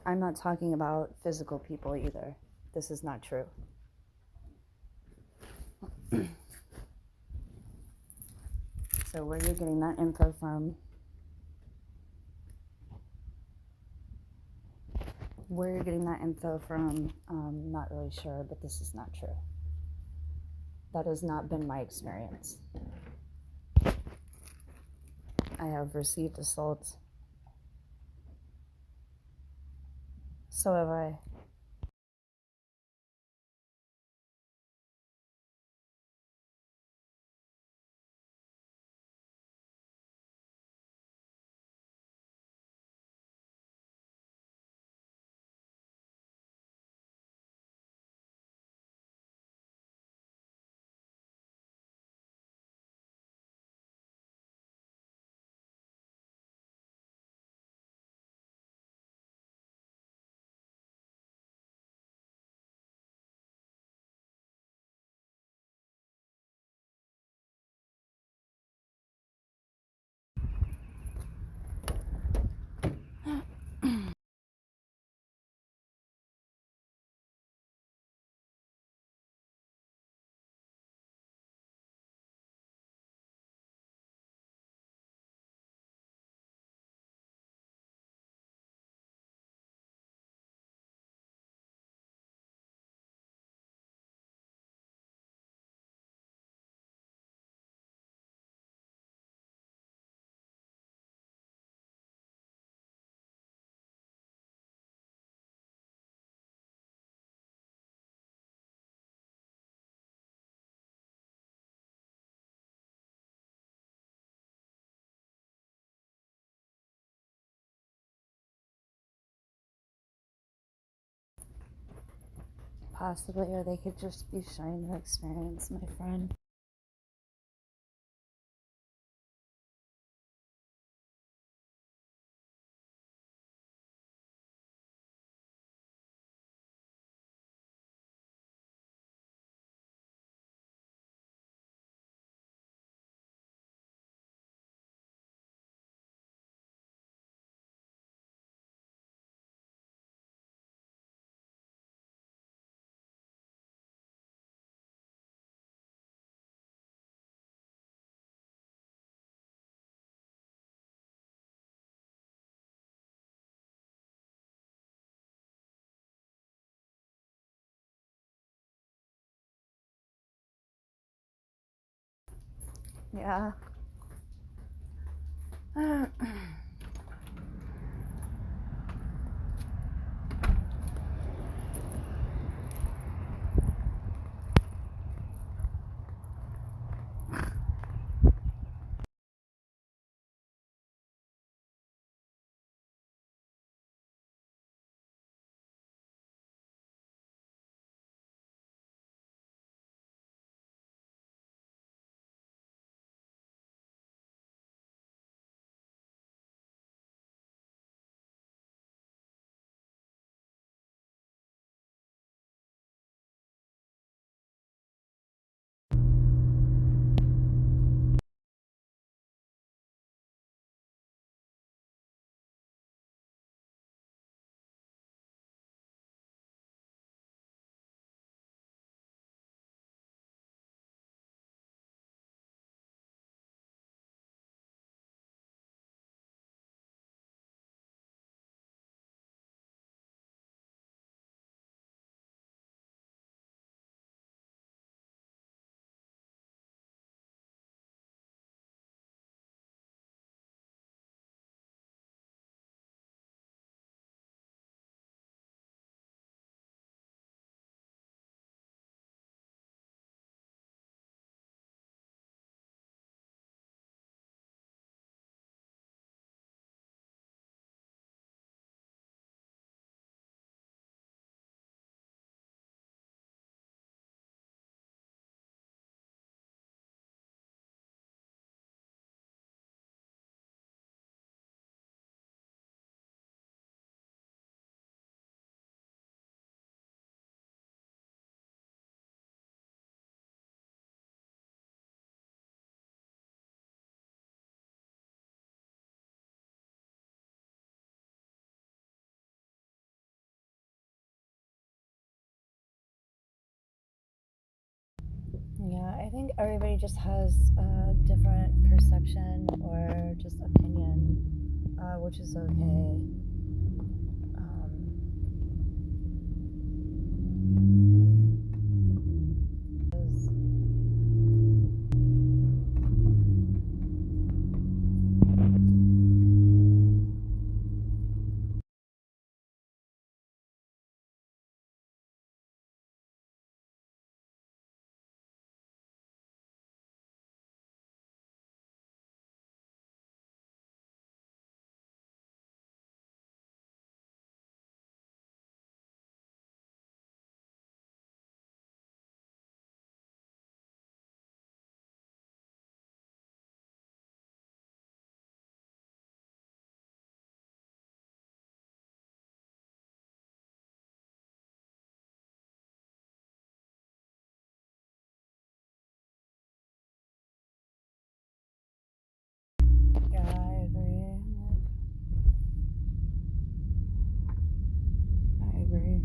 I'm not talking about physical people either. This is not true. So where you're getting that info from, not really sure, but this is not true. That has not been my experience. I have received assault. So have I. Possibly, or they could just be sharing their experience, my friend. Yeah. Yeah, I think everybody just has a different perception or just opinion, which is okay. Yeah, I agree. I agree.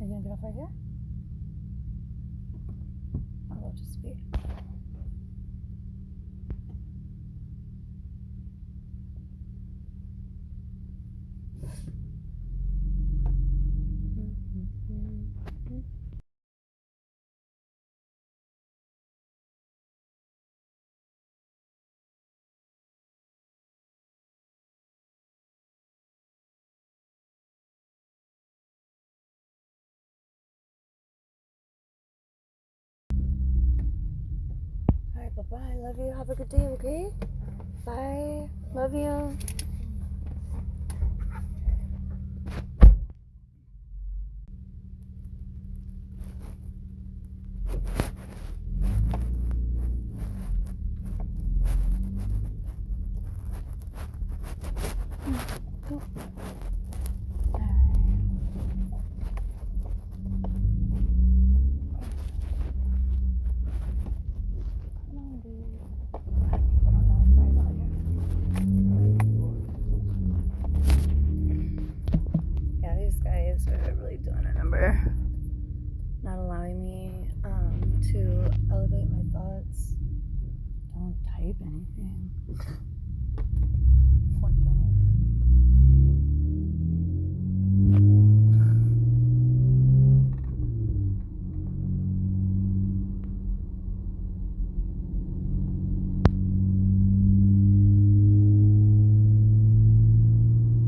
Are you gonna get off right here? Or will just be. Bye-bye. Love you. Have a good day, okay? Bye. Love you. Yeah, these guys are really doing a number. Not allowing me to elevate my thoughts. Don't type anything. What the heck?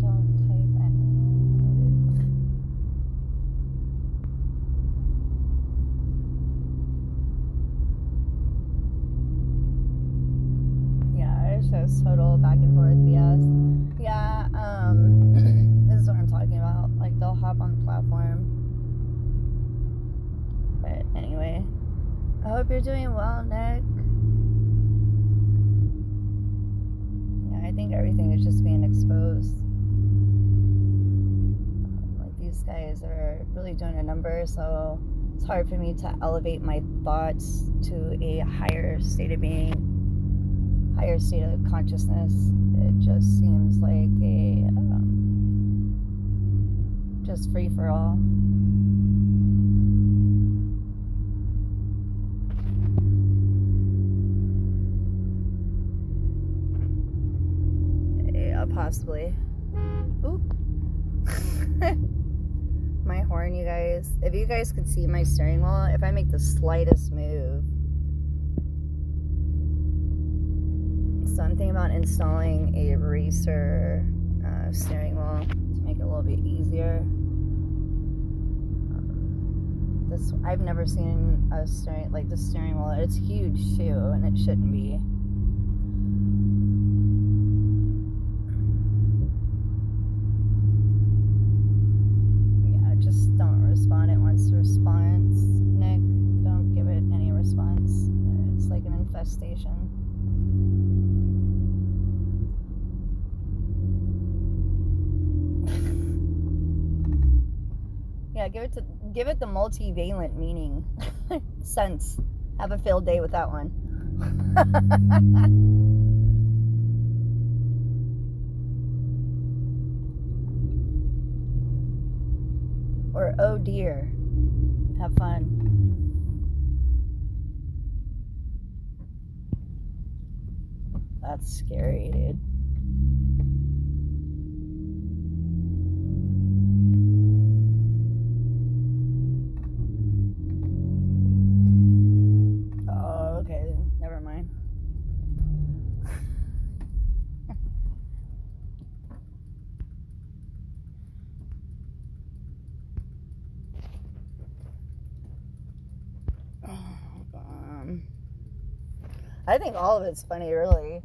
Don't type anything. Yeah, it's just total back and forth BS. Yeah, this is what I'm talking about. Like, they'll hop on the platform. But anyway, I hope you're doing well, Nick. Yeah, I think everything is just being exposed. Like, these guys are really doing a number, so it's hard for me to elevate my thoughts to a higher state of being, higher state of consciousness. It just seems like a just free for all. Yeah, possibly. Oop. My horn, you guys. If you guys could see my steering wheel, if I make the slightest move. So I'm thinking about installing a racer steering wheel to make it a little bit easier. This I've never seen a steering like this steering wheel. It's huge too, and it shouldn't be. Yeah, just don't respond. It wants a response, Nick. Don't give it any response. It's like an infestation. Yeah, give it the multivalent meaning. Sense. Have a field day with that one. Or oh dear. Have fun. That's scary, dude. I think all of it's funny, really.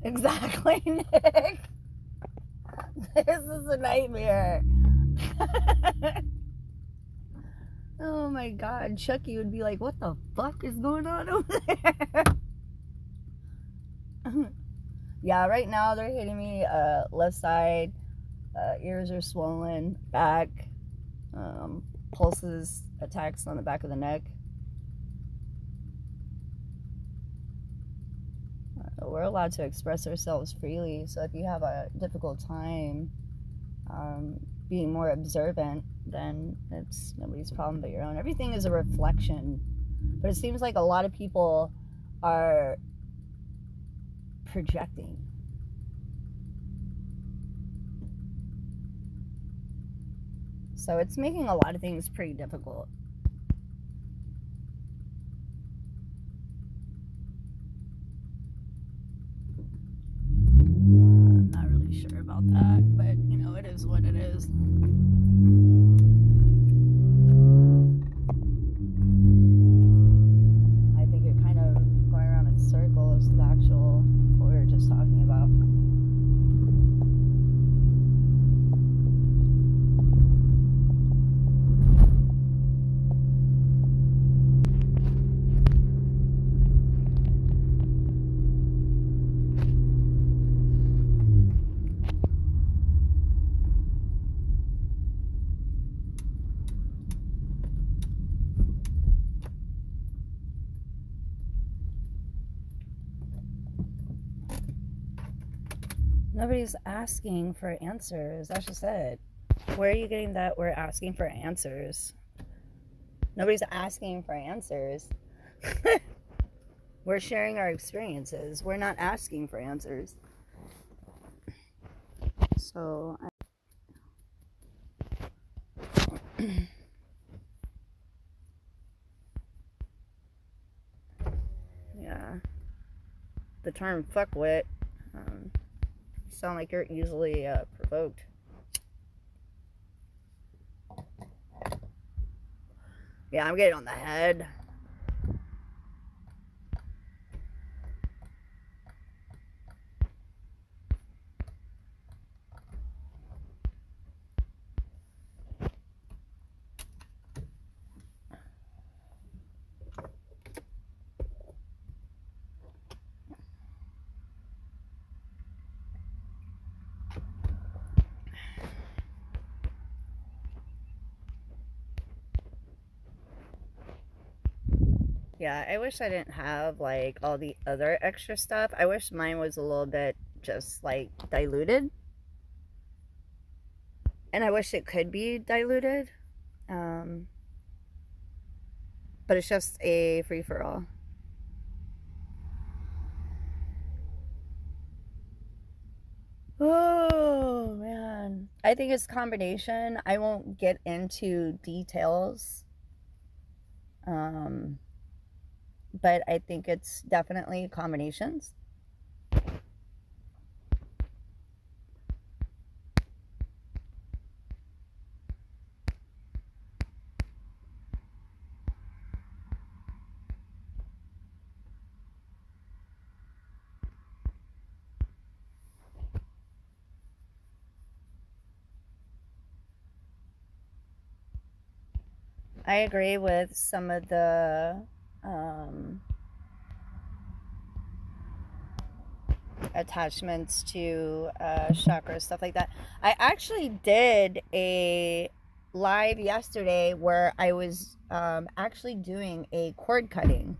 Exactly, Nick. This is a nightmare. Oh my God, Chucky would be like, what the fuck is going on over there? Yeah, right now they're hitting me left side, ears are swollen, back, pulses, attacks on the back of the neck. We're allowed to express ourselves freely, so if you have a difficult time being more observant, then it's nobody's problem but your own. Everything is a reflection, but it seems like a lot of people are projecting. So it's making a lot of things pretty difficult. Nobody's asking for answers. That's just it. Where are you getting that we're asking for answers? Nobody's asking for answers. We're sharing our experiences. We're not asking for answers. So, yeah. The term fuckwit, sound like you're easily provoked. Yeah, I'm getting on the head. Yeah, I wish I didn't have like all the other extra stuff. I wish mine was a little bit just like diluted. And I wish it could be diluted. But it's just a free-for-all. Oh, man. I think it's combination. I won't get into details. But I think it's definitely combinations. I agree with some of the attachments to chakras, stuff like that. I actually did a live yesterday where I was actually doing a cord cutting.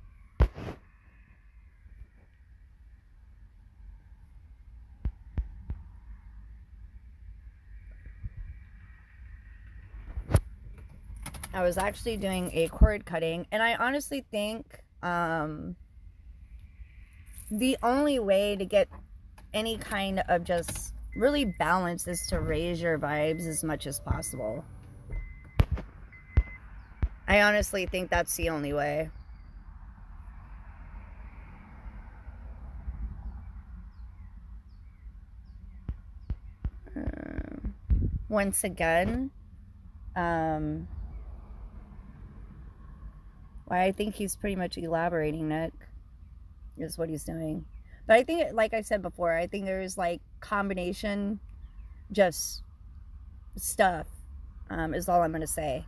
I was actually doing a cord cutting, and I honestly think the only way to get any kind of just really balance is to raise your vibes as much as possible. I honestly think that's the only way. Once again, well, I think he's pretty much elaborating, Nick, is what he's doing. But I think, like I said before, I think there's like combination just stuff, is all I'm going to say.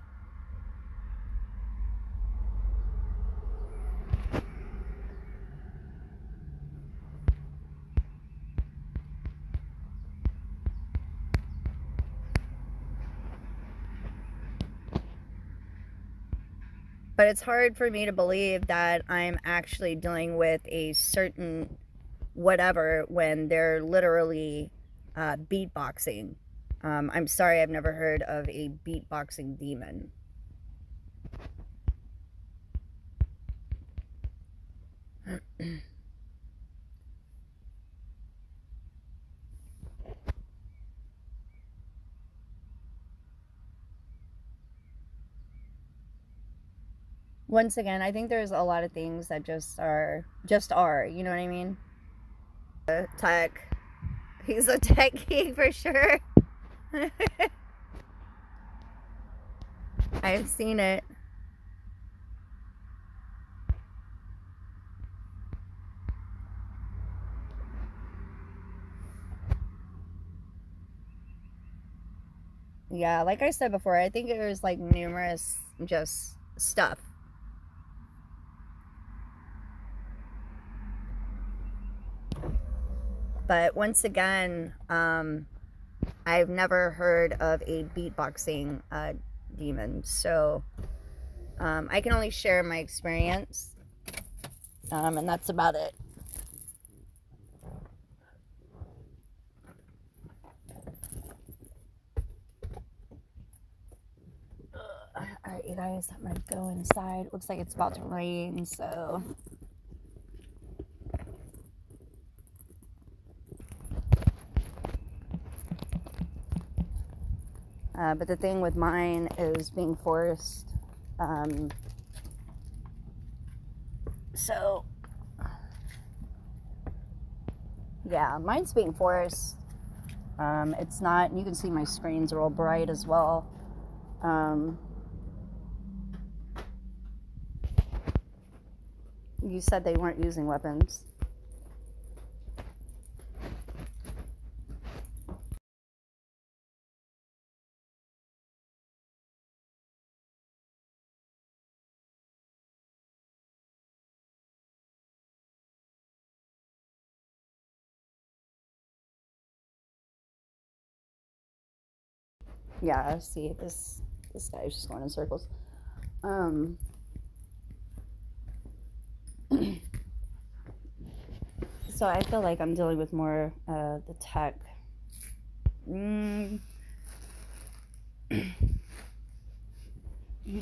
But it's hard for me to believe that I'm actually dealing with a certain whatever when they're literally beatboxing. I'm sorry, I've never heard of a beatboxing demon. Once again, I think there's a lot of things that just are, you know what I mean? Tech. He's a tech geek for sure. I've seen it. Yeah, like I said before, I think there's like numerous just stuff. But once again, I've never heard of a beatboxing demon, so I can only share my experience, and that's about it. Alright, you guys, I'm gonna go inside. Looks like it's about to rain, so. But the thing with mine is being forced. So, yeah, mine's being forced. It's not, you can see my screens are all bright as well. You said they weren't using weapons. Yeah, see, this guy's just going in circles. So I feel like I'm dealing with more the tech. You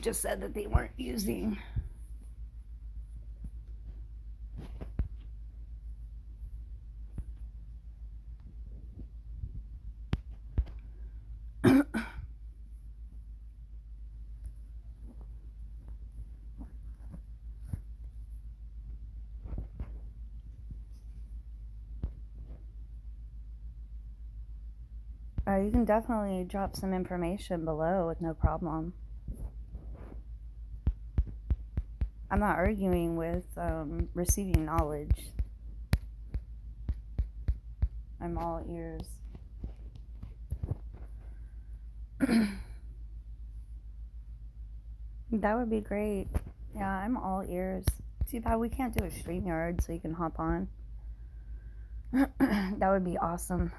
just said that they weren't using. You can definitely drop some information below with no problem. I'm not arguing with receiving knowledge. I'm all ears. That would be great. Yeah, I'm all ears. Too bad we can't do a StreamYard so you can hop on. That would be awesome.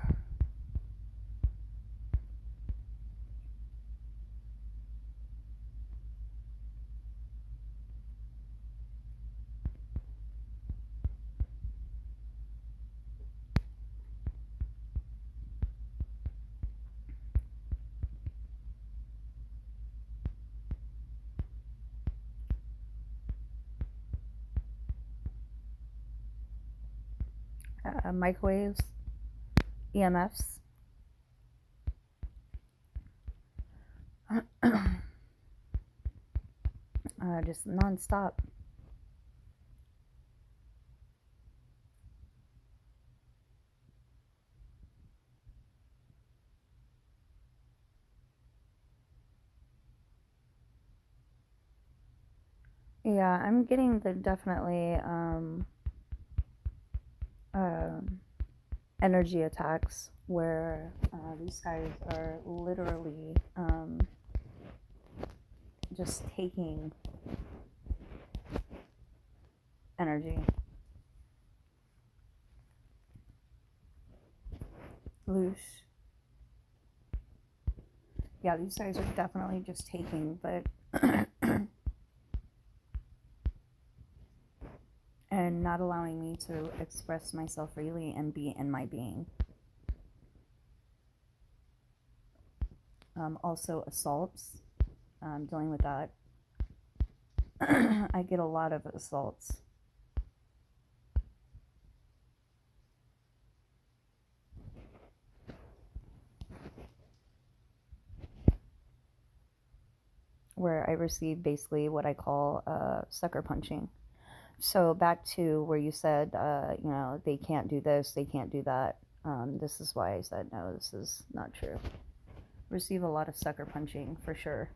Microwaves, EMFs. Just non-stop. Yeah, I'm getting the definitely energy attacks where these guys are literally just taking energy. Loosh. Yeah, these guys are definitely just taking, but and not allowing me to express myself freely and be in my being. Also assaults, dealing with that. I get a lot of assaults. Where I receive basically what I call sucker punching. So back to where you said, you know, they can't do this, they can't do that. This is why I said, no, this is not true. Receive a lot of sucker punching, for sure.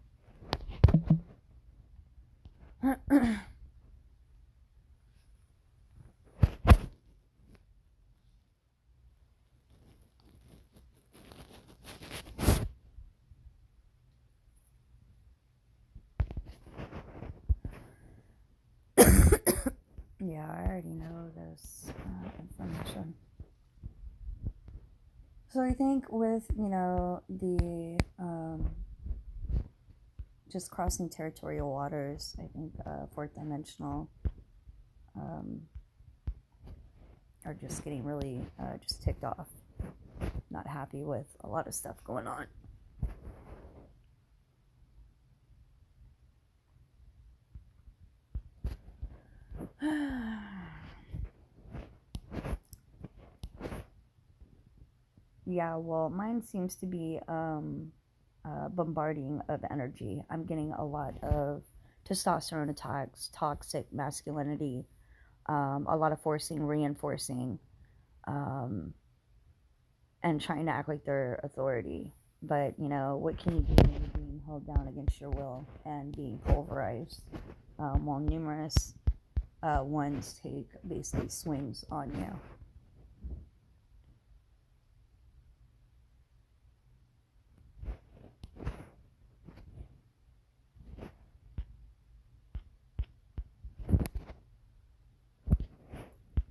Yeah, I already know this information. So I think with, you know, the just crossing territorial waters, I think fourth dimensional are just getting really just ticked off, not happy with a lot of stuff going on. Yeah, well, mine seems to be bombarding of energy. I'm getting a lot of testosterone attacks, toxic masculinity, a lot of forcing, reinforcing, um, and trying to act like they're authority. But, you know, what can you do when you're being held down against your will and being pulverized while numerous ones take basically swings on you?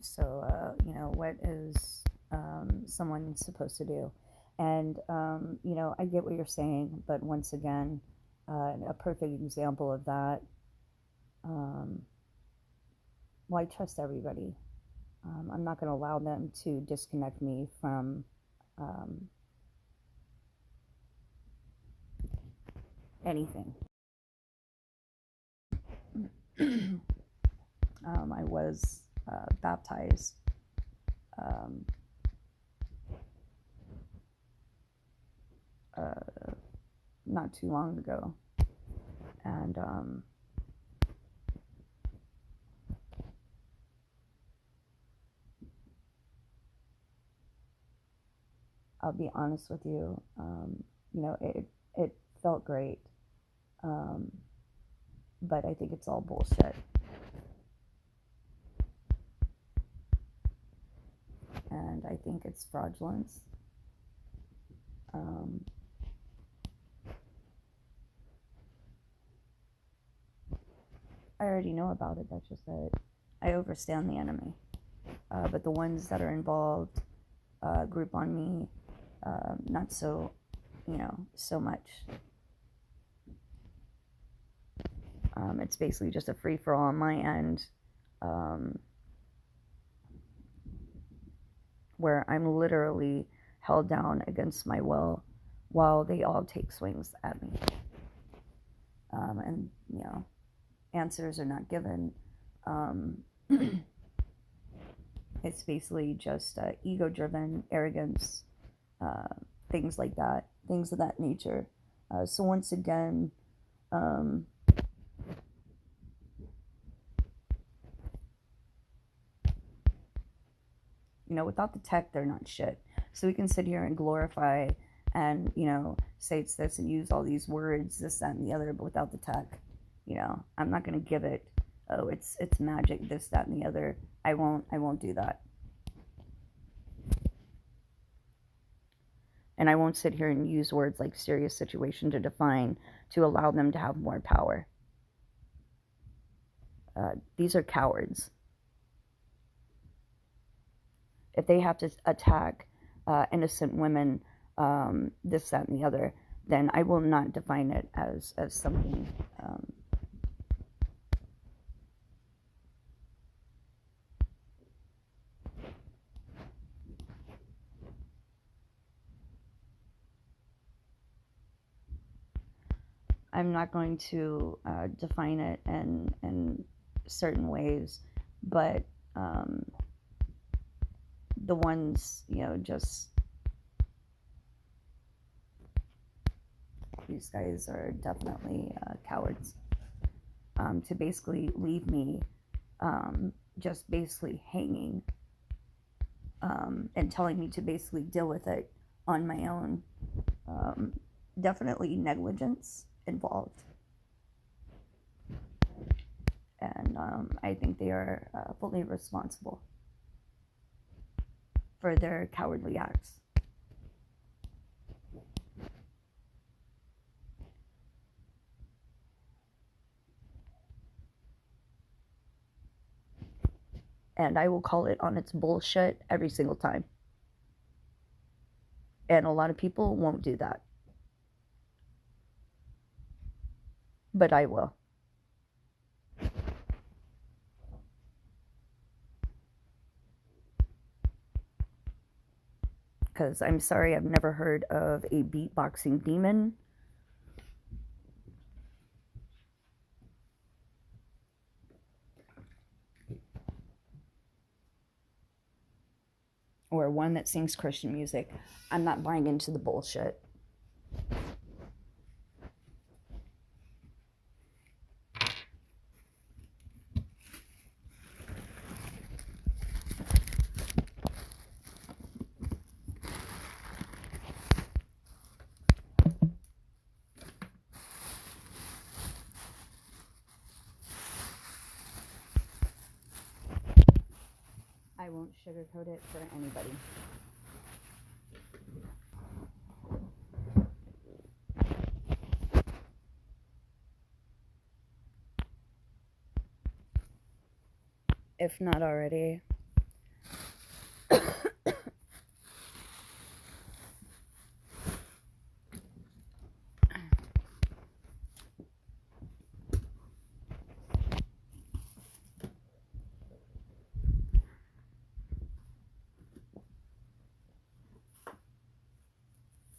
So, you know, what is someone supposed to do? And, you know, I get what you're saying, but once again, a perfect example of that, well, I trust everybody. I'm not going to allow them to disconnect me from anything. I was baptized not too long ago, and I'll be honest with you. You know, it felt great, but I think it's all bullshit. And I think it's fraudulence. I already know about it. That's just it. I overstand the enemy. But the ones that are involved group on me, not so, you know, so much. It's basically just a free for all on my end, where I'm literally held down against my will while they all take swings at me. And, you know, answers are not given. It's basically just ego driven, arrogance, things like that, things of that nature. So, once again, you know, without the tech, they're not shit. So we can sit here and glorify and, you know, say it's this and use all these words, this, that, and the other, but without the tech, you know, I'm not going to give it, oh, it's magic, this, that, and the other. I won't do that. And I won't sit here and use words like serious situation to define, to allow them to have more power. These are cowards. If they have to attack innocent women, this, that, and the other, then I will not define it as something. I'm not going to define it in certain ways, but the ones, you know, just these guys are definitely cowards. To basically leave me just basically hanging and telling me to basically deal with it on my own. Definitely negligence involved. And I think they are fully responsible for their cowardly acts. And I will call it on its bullshit every single time. And a lot of people won't do that. But I will. Because I'm sorry, I've never heard of a beatboxing demon. or one that sings Christian music. I'm not buying into the bullshit. I won't sugarcoat it for anybody. If not already.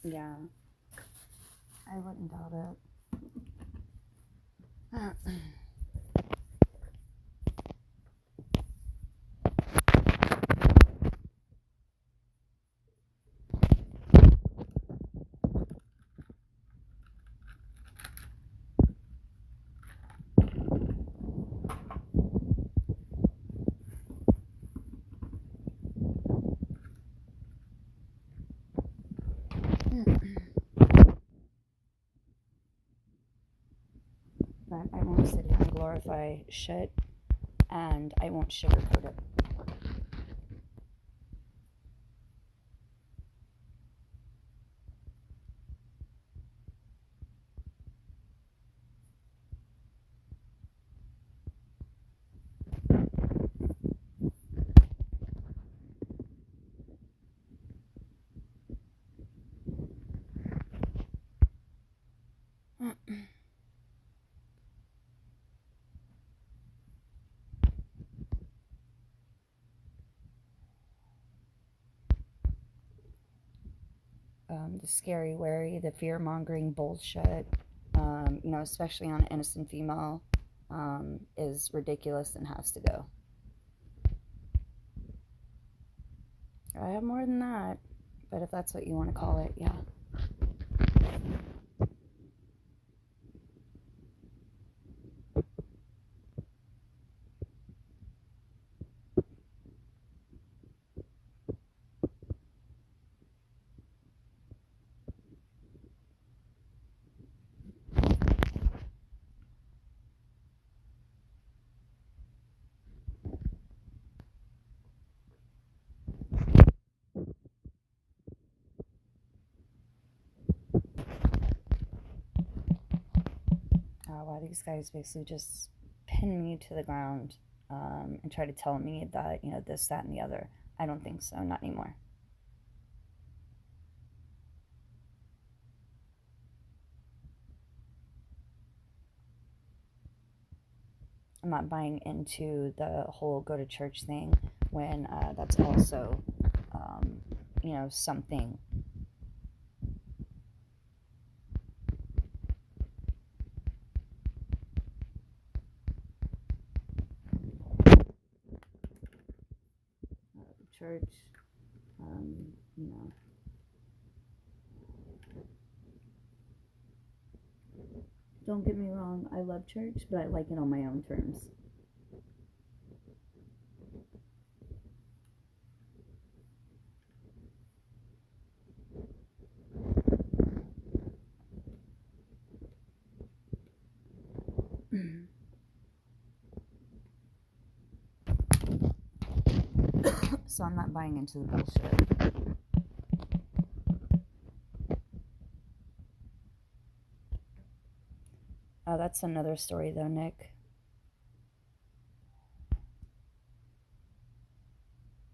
Yeah, I wouldn't doubt it. But I won't sit here and glorify shit, and I won't sugarcoat it. The scary, wary, the fear-mongering bullshit, especially on an innocent female, is ridiculous and has to go. I have more than that, but if that's what you want to call it, yeah. Wow, these guys basically just pin me to the ground and try to tell me that, this, that, and the other. I don't think so, not anymore. I'm not buying into the whole go to church thing when that's also, something. Church, Don't get me wrong, I love church, but I like it on my own terms. So I'm not buying into the bullshit. Oh, that's another story though, Nick.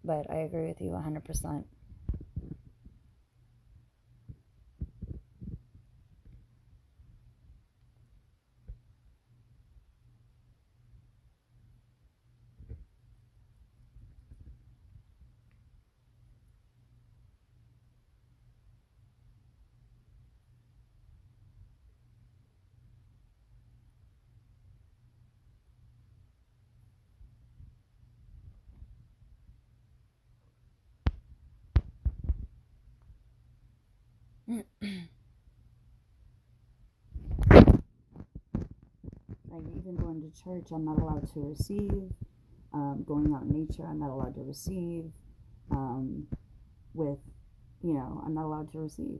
But I agree with you 100%. Like, even going to church, I'm not allowed to receive. Going out in nature, I'm not allowed to receive. With, I'm not allowed to receive.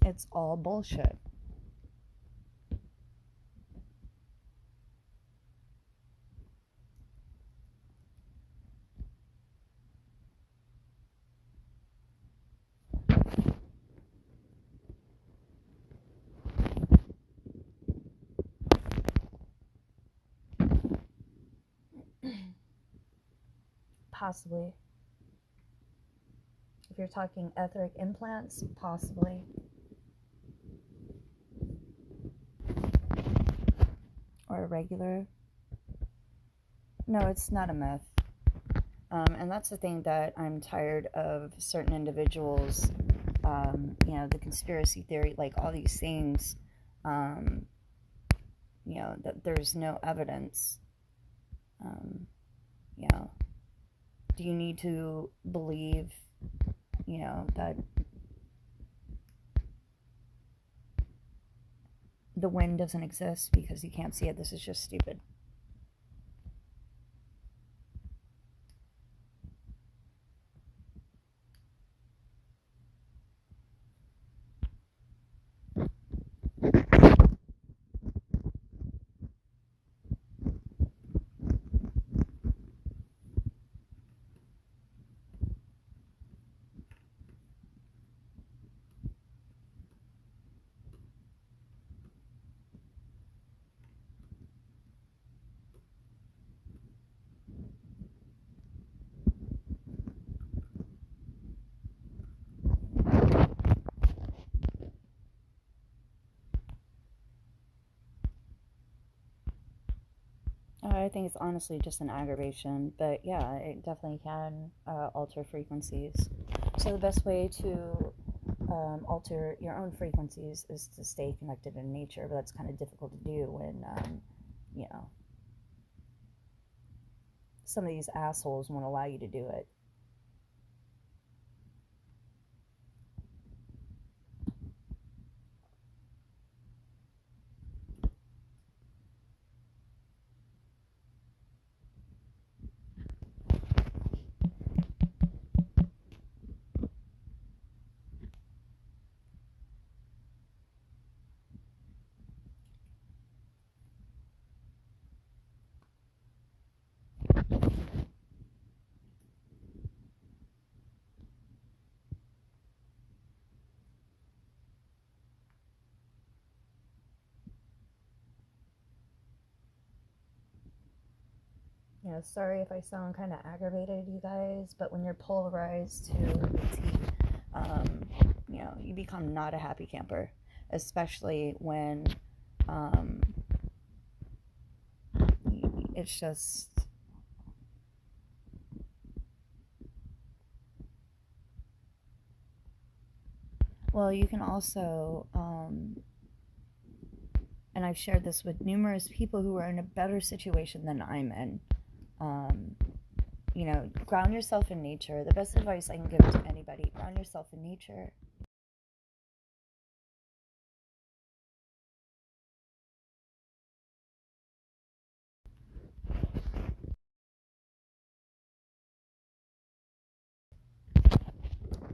It's all bullshit. Possibly. If you're talking etheric implants, possibly. Or a regular. No, it's not a myth. And that's the thing that I'm tired of certain individuals, the conspiracy theory, like all these things, that there's no evidence. Do you need to believe, that the wind doesn't exist because you can't see it? This is just stupid. I think it's honestly just an aggravation, but yeah, it definitely can alter frequencies. So the best way to alter your own frequencies is to stay connected in nature, but that's kind of difficult to do when, some of these assholes won't allow you to do it. Sorry if I sound kind of aggravated, you guys, but when you're polarized to the T, you become not a happy camper, especially when it's just, well, you can also, and I've shared this with numerous people who are in a better situation than I'm in. Ground yourself in nature. The best advice I can give to anybody: ground yourself in nature.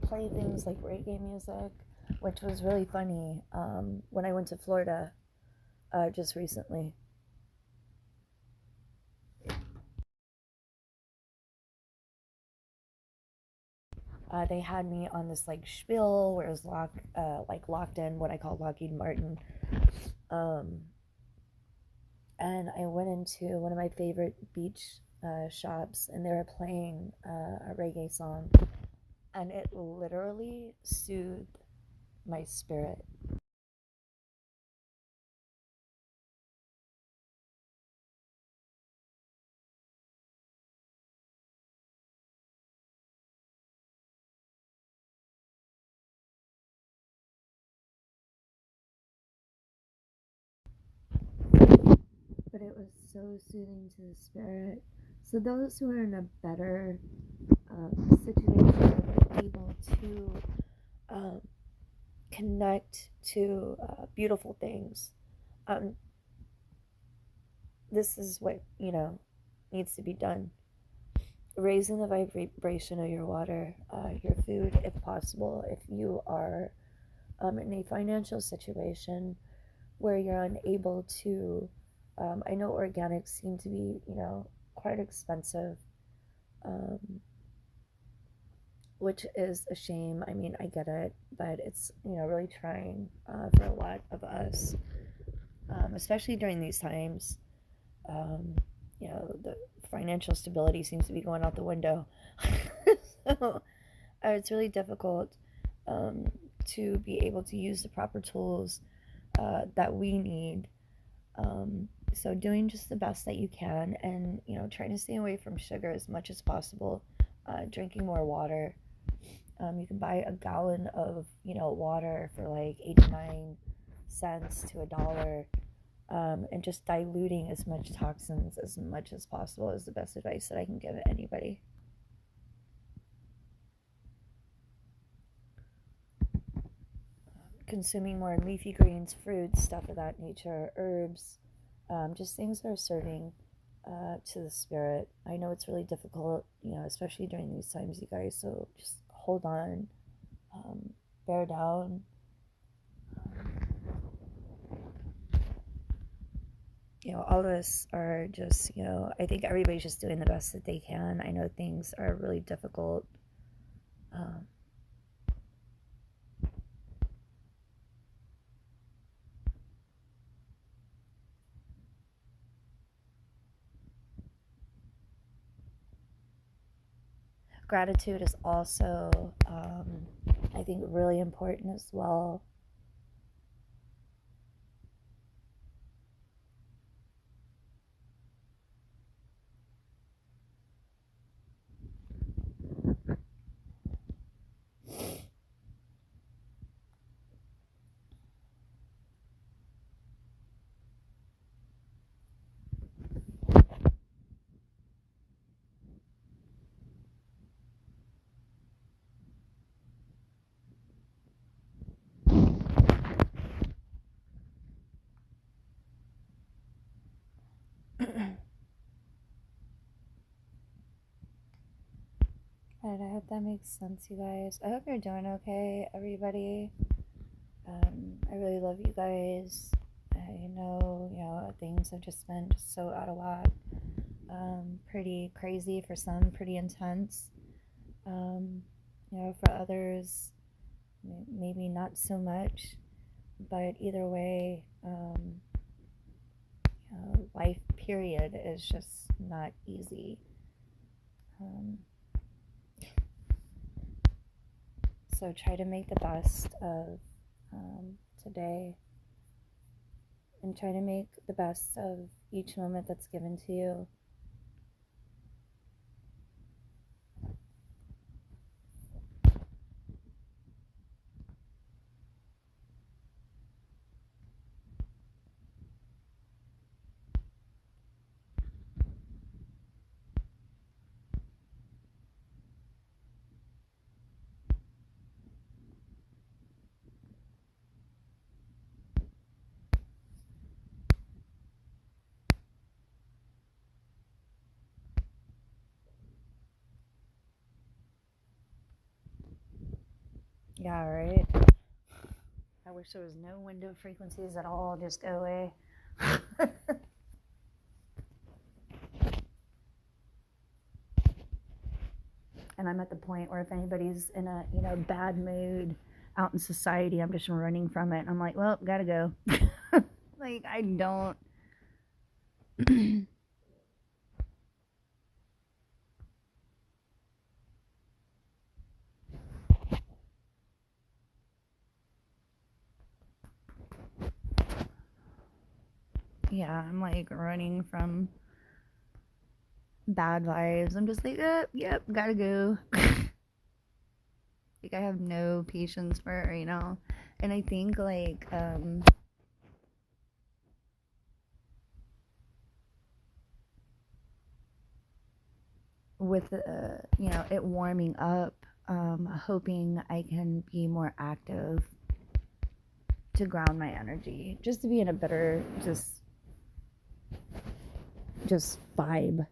Play things like reggae music, which was really funny when I went to Florida just recently. They had me on this like spiel where it was locked in, what I call Lockheed Martin. And I went into one of my favorite beach shops, and they were playing a reggae song, and it literally soothed my spirit. it was so soothing to the spirit. So those who are in a better situation are able to connect to beautiful things. This is what, needs to be done. Raising the vibration of your water, your food, if possible. If you are in a financial situation where you're unable to, I know organics seem to be, quite expensive, which is a shame. I mean, I get it, but it's, really trying for a lot of us, especially during these times. The financial stability seems to be going out the window. So it's really difficult to be able to use the proper tools that we need. So doing just the best that you can, and trying to stay away from sugar as much as possible, drinking more water. You can buy a gallon of water for like 89 cents to $1, and just diluting as much toxins as much as possible is the best advice that I can give anybody. Consuming more leafy greens, fruits, stuff of that nature, herbs, just things that are serving to the spirit. I know it's really difficult, especially during these times, you guys, so just hold on, bear down. All of us are just, I think everybody's just doing the best that they can. I know things are really difficult. Gratitude is also, I think, really important as well. Alright, I hope that makes sense, you guys. I hope you're doing okay, everybody. I really love you guys. I know, things have just been so out of whack. Pretty crazy for some, pretty intense. For others, maybe not so much. But either way, life period is just not easy. So try to make the best of today, and try to make the best of each moment that's given to you. Yeah, right? I wish there was no window frequencies at all. Just go away. And I'm at the point where if anybody's in a, bad mood out in society, I'm just running from it. I'm like, well, gotta go. Like, I don't... Yeah, I'm like running from bad vibes. I'm just like, yep, gotta go. Like, I have no patience for it right now. And I think, like, with you know, it warming up, hoping I can be more active to ground my energy, just to be in a better just vibe.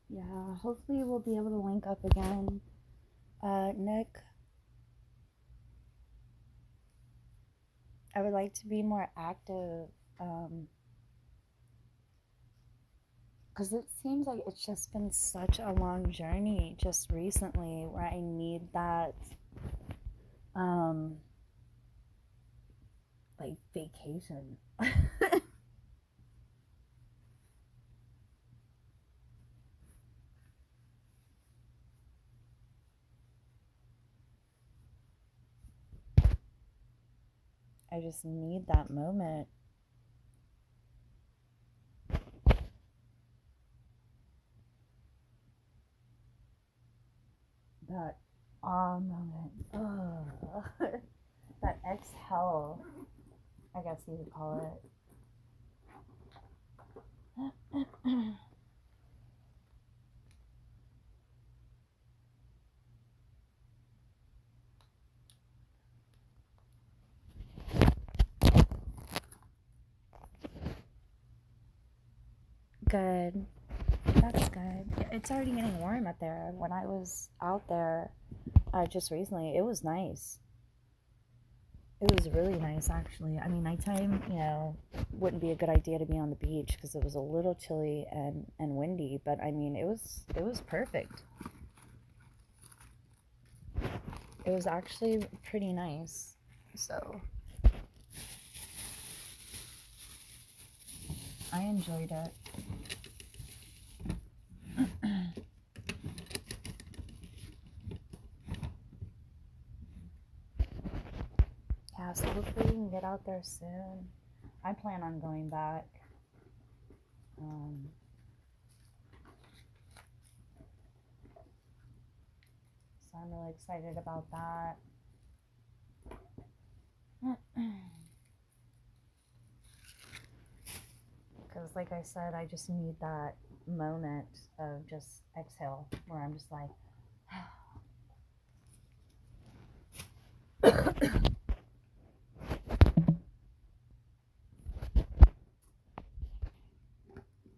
Yeah, hopefully we'll be able to link up again. Nick, I would like to be more active, because it seems like it's just been such a long journey just recently where I need that, like, vacation. I just need that moment. That awe moment. Ugh. That exhale, I guess you could call it. Good. That's good. It's already getting warm out there. When I was out there just recently, it was nice. It was really nice, actually. I mean, nighttime, you know, wouldn't be a good idea to be on the beach because it was a little chilly and windy. But I mean, it was perfect. It was actually pretty nice. So I enjoyed it. Yeah, so hopefully we can get out there soon. I plan on going back. So I'm really excited about that. Because, like I said, I just need that moment of just exhale where I'm just like,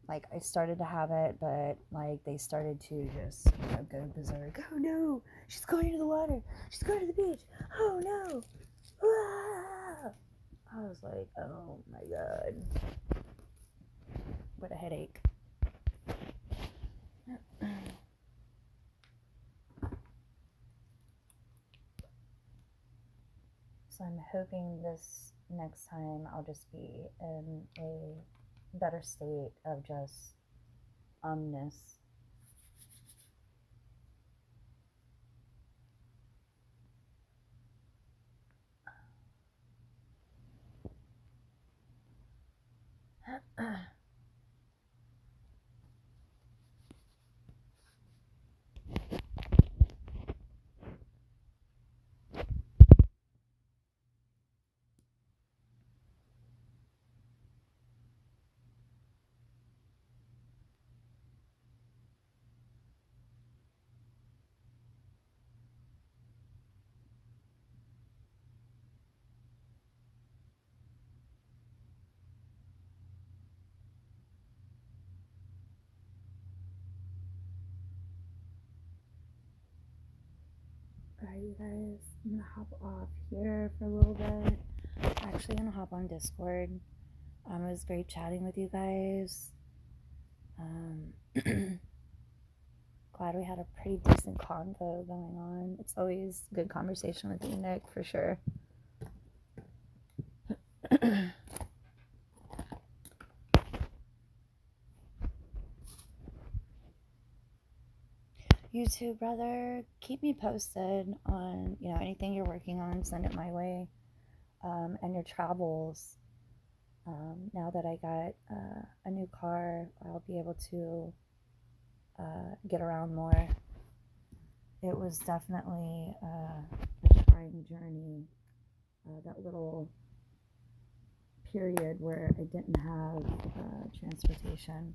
like I started to have it, but like they started to just, you know, go berserk. Oh no, she's going to the water. She's going to the beach. Oh no. Ah! I was like, oh my god. What a headache. So I'm hoping this next time I'll just be in a better state of just umness. Alright, you guys, I'm gonna hop off here for a little bit. I'm actually gonna hop on Discord. It was great chatting with you guys. Glad we had a pretty decent convo going on. It's always good conversation with you, Nick, for sure. You too, brother. Keep me posted on, anything you're working on. Send it my way. And your travels. Now that I got a new car, I'll be able to get around more. It was definitely a trying journey. That little period where I didn't have transportation.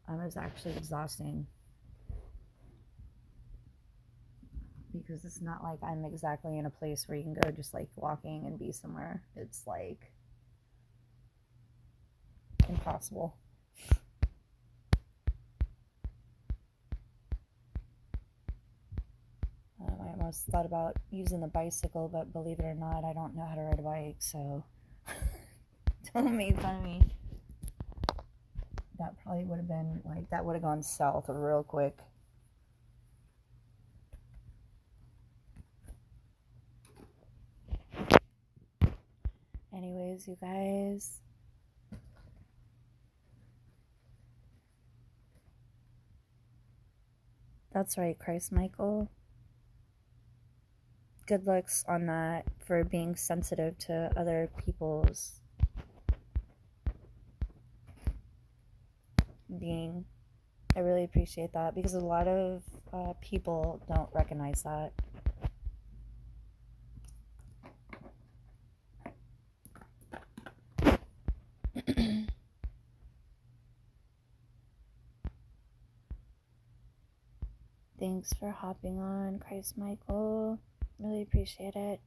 It was actually exhausting. Because it's not like I'm exactly in a place where you can go just like walking and be somewhere. It's like impossible. I almost thought about using the bicycle, but believe it or not, I don't know how to ride a bike, so don't make fun of me. That probably would have been like, that would have gone south real quick. Anyways, you guys, that's right, Christ Michael. Good looks on that for being sensitive to other people's being. I really appreciate that because a lot of people don't recognize that. Thanks for hopping on, Christ Michael. Really appreciate it.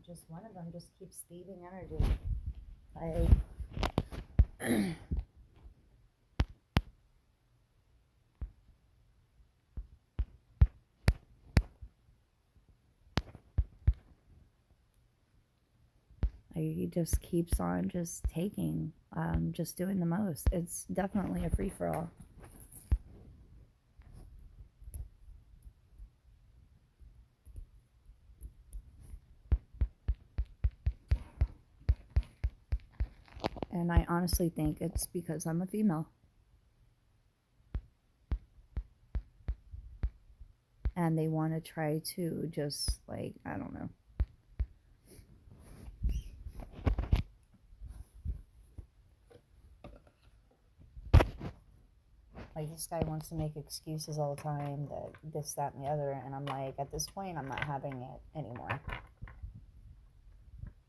Just one of them just keeps thieving energy. He just keeps on just taking, just doing the most. It's definitely a free-for-all. And I honestly think it's because I'm a female. And they want to try to just, like, I don't know. Like, this guy wants to make excuses all the time, that this, that, and the other. And I'm like, at this point, I'm not having it anymore.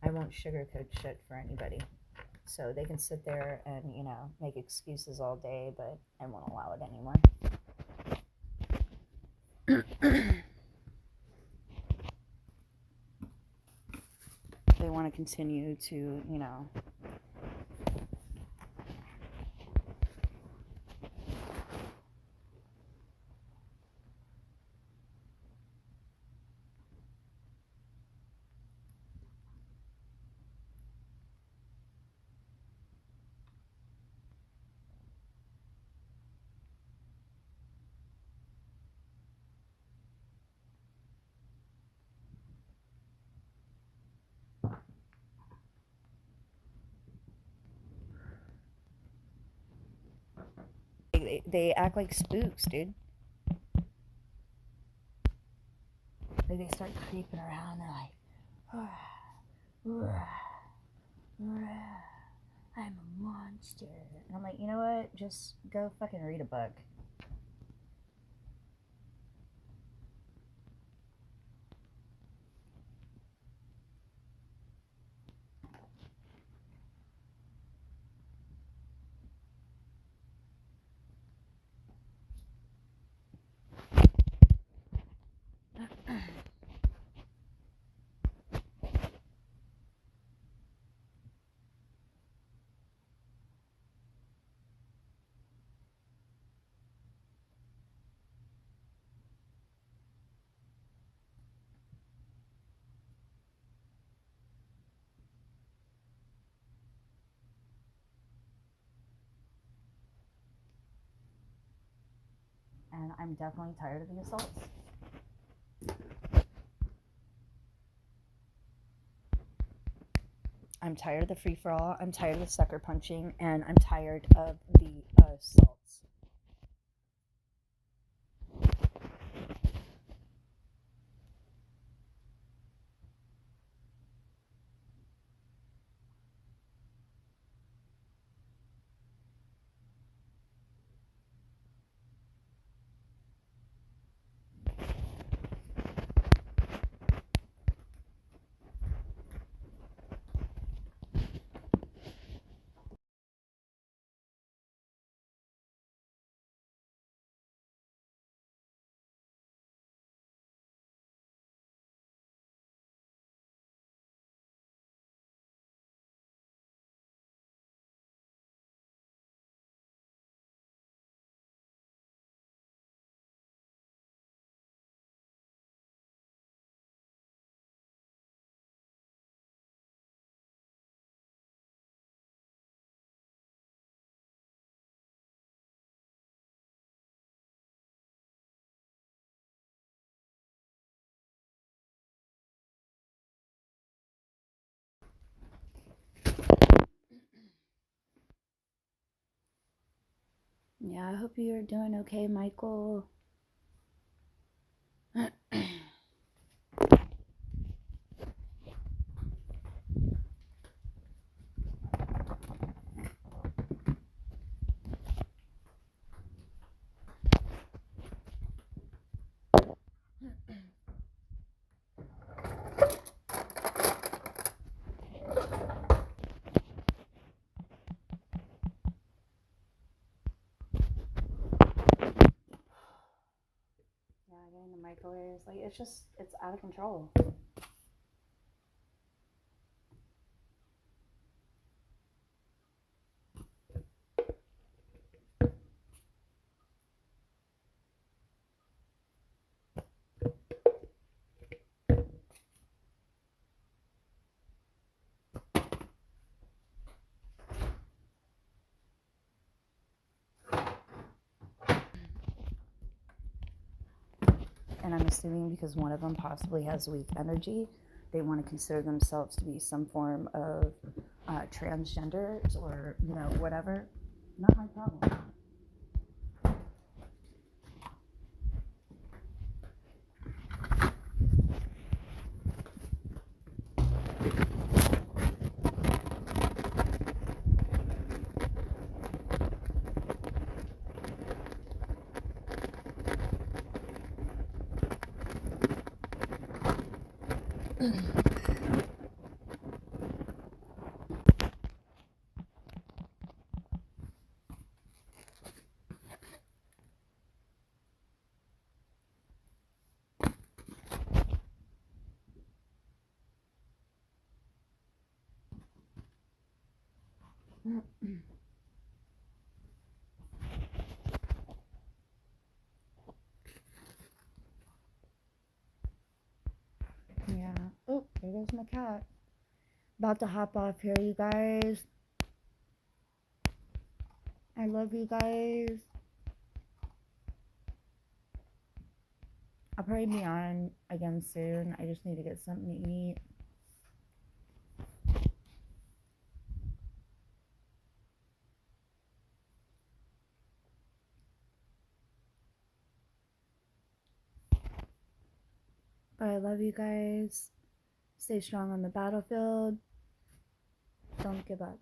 I won't sugarcoat shit for anybody. So they can sit there and, make excuses all day, but I won't allow it anymore. They want to continue to, they act like spooks, dude. Like, they start creeping around, they're like, oh. I'm a monster. And I'm like, you know what? Just go fucking read a book. And I'm definitely tired of the assaults. I'm tired of the free-for-all, I'm tired of the sucker punching, and I'm tired of the assaults. Yeah, I hope you're doing okay, Michael. Yeah, getting the microwaves, like, it's out of control. And I'm assuming because one of them possibly has weak energy, they want to consider themselves to be some form of transgenders or, whatever. Not my problem. Yeah. Oh, there goes my cat. About to hop off here, you guys. I love you guys. I'll probably be on again soon. I just need to get something to eat. But I love you guys. Stay strong on the battlefield. Don't give up.